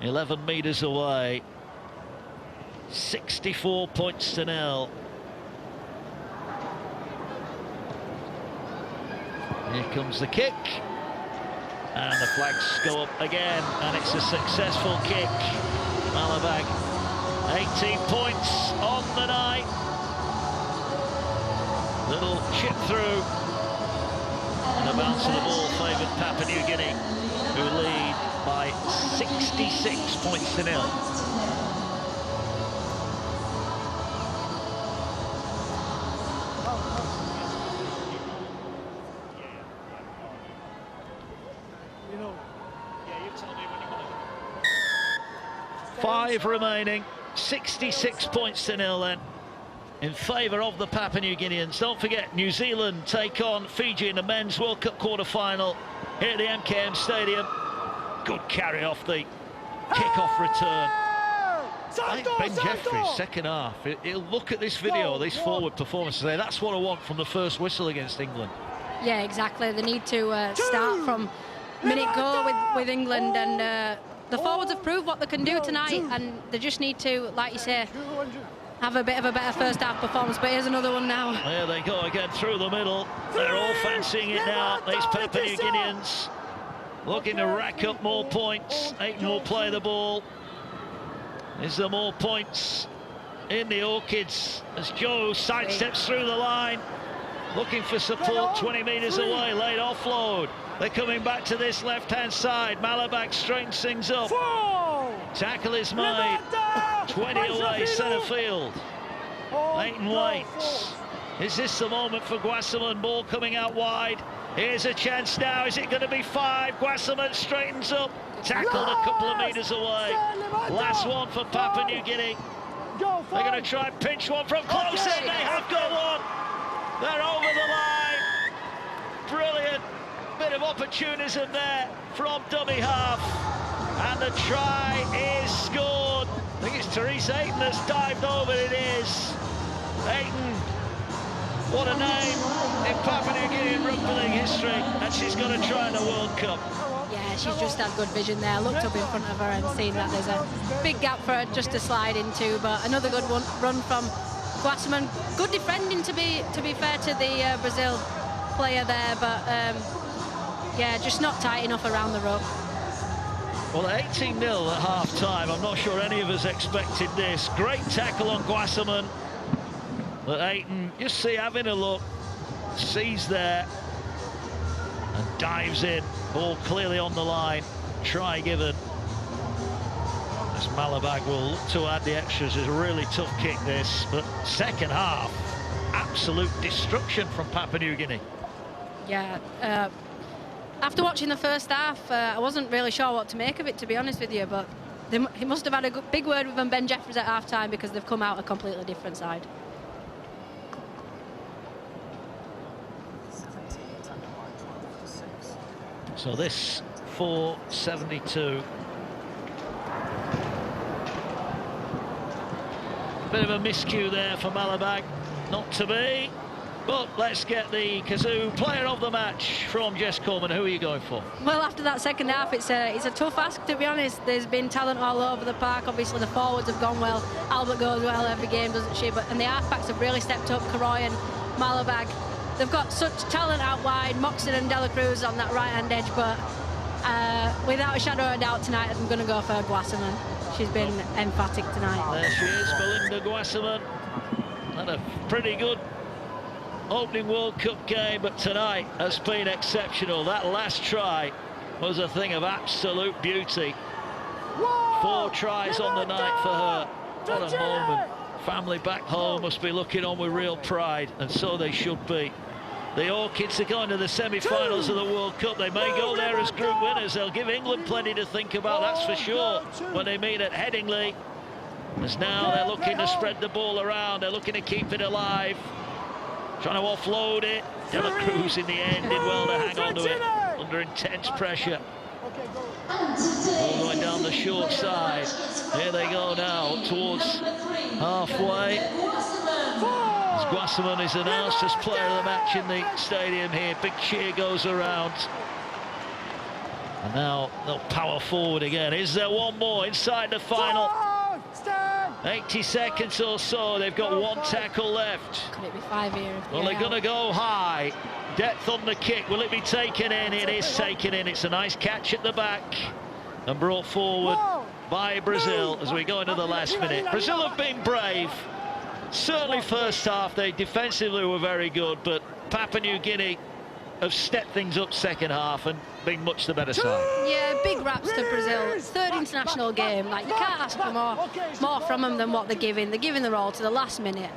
11 metres away. 64 points to 0. Here comes the kick. And the flags go up again, and it's a successful kick. Malabag, 18 points on the night. Little chip through. And the bounce of the ball favoured Papua New Guinea, who lead by 66 points to 0. Five remaining, 66 points to 0 then, in favour of the Papua New Guineans. Don't forget, New Zealand take on Fiji in the Men's World Cup quarter-final here at the MKM Stadium Good carry off the kick-off return. I think Ben Jeffries, second half, he'll look at this video, this forward performance, and say, that's what I want from the first whistle against England. Yeah, exactly. They need to start from minute go with England, and the forwards have proved what they can do tonight, and they just need to, like you say, have a bit of a better first half performance. But here's another one now. There they go again through the middle. They're all fancying it now, these Papua New Guineans, looking to rack up more points. Ayton will play the ball. Is there more points in the Orchids as Joe sidesteps through the line, looking for support 20 metres away, late offload. They're coming back to this left-hand side. Malabak straightens things up. Tackle is made. 20 away, centre field. Ayton waits. Is this the moment for Guasaman? Ball coming out wide. Here's a chance now. Is it going to be 5? Guasaman straightens up. Tackled a couple of metres away. Last one for Papua New Guinea. They're going to try and pinch one from close in. They have got one. They're over the line. Brilliant bit of opportunism there from dummy half. And the try is scored. I think it's Teresa Ayton that's dived over. It is. Ayton, what a name in Papua New Guinea rugby league history. And she's going to try in the World Cup. Yeah, she's just had good vision there. Looked up in front of her and seen that there's a big gap for her just to slide into. But another good one, run from Guasaman. Good defending, to be fair to the Brazil player there. But yeah, just not tight enough around the ruck. Well, 18-0 at half-time. I'm not sure any of us expected this. Great tackle on Guasaman. But Ayton, just see, having a look, sees there and dives in. Ball clearly on the line. Try given. As Malabag will look to add the extras. It's a really tough kick, this. But second half, absolute destruction from Papua New Guinea. Yeah. After watching the first half, I wasn't really sure what to make of it, to be honest with you. But he must have had a big word with Ben Jeffries at half-time, because they've come out a completely different side. So this 4:72. Bit of a miscue there for Malabag. Not to be. But let's get the Kazoo player of the match from Jess Coleman. Who are you going for? Well, after that second half, it's a tough ask, to be honest. There's been talent all over the park. Obviously, the forwards have gone well. Albert goes well every game, doesn't she? And the halfbacks have really stepped up. Karoy and Malabag. They've got such talent out wide. Moxon and Dela Cruz on that right-hand edge. But without a shadow of a doubt tonight, I'm going to go for Guasaman. She's been emphatic tonight. There she is, Belinda Guasaman. Had a pretty good opening World Cup game, but tonight has been exceptional. That last try was a thing of absolute beauty. 4 tries on the night for her. What a moment. Family back home must be looking on with real pride, and so they should be. The Orchids are going to the semi-finals of the World Cup. They may go there as group winners. They'll give England plenty to think about, that's for sure, when they meet at Headingley. As now they're looking to spread the ball around. They're looking to keep it alive. Trying to offload it. Dela Cruz in the end did well to hang on to it under intense pressure. Ball going down the short side. Here they go now towards halfway. As Guasaman is announced as player of the match in the stadium here. Big cheer goes around. And now they'll power forward again. Is there one more inside the final? 80 seconds or so. They've got one tackle left. Could it be 5 here? Well, they're going to go high. Depth on the kick. Will it be taken in? It is taken in. It's a nice catch at the back and brought forward by Brazil as we go into the last minute. Brazil have been brave. Certainly first half, they defensively were very good, but Papua New Guinea have stepped things up second half and been much the better side. Yeah, big raps to Brazil. Third international game. Like, you can't ask for more from them than what they're giving. They're giving their all to the last minute.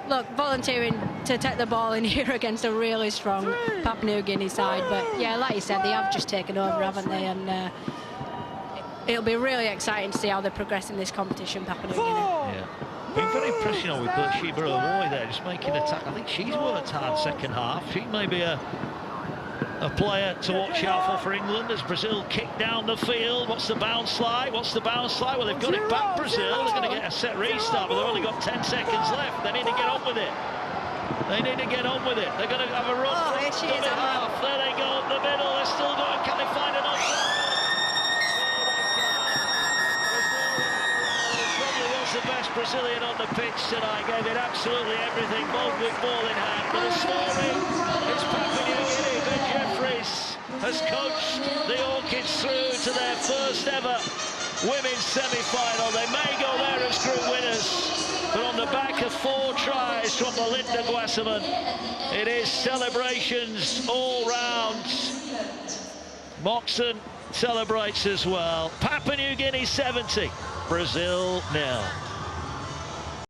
Look, volunteering to take the ball in here against a really strong Papua New Guinea side. But yeah, like you said, they have just taken over, haven't they? And it'll be really exciting to see how they progress in this competition, Papua New Guinea. Yeah. Been very impressed, you know, with Sheba Awoy there, just making a tackle. I think she's worked hard second half. She may be a a player to watch out for England as Brazil kick down the field. What's the bounce like? What's the bounce like? Well, they've got it back, Brazil. They're going to get a set restart, but they've only got 10 seconds left. They need to get on with it. They need to get on with it. They're going to have a run from the half. There they go up the middle. They're still going. Can they find an offside? Probably was the best Brazilian on the pitch tonight. Gave it absolutely everything, both with ball in hand. But the story is Papua New Guinea. Ben Jeffries has coached the Orchids through to their first ever women's semi-final. They may go there as group winners, but on the back of 4 tries from Melinda Guasaman, it is celebrations all round. Moxon celebrates as well. Papua New Guinea 70, Brazil 0.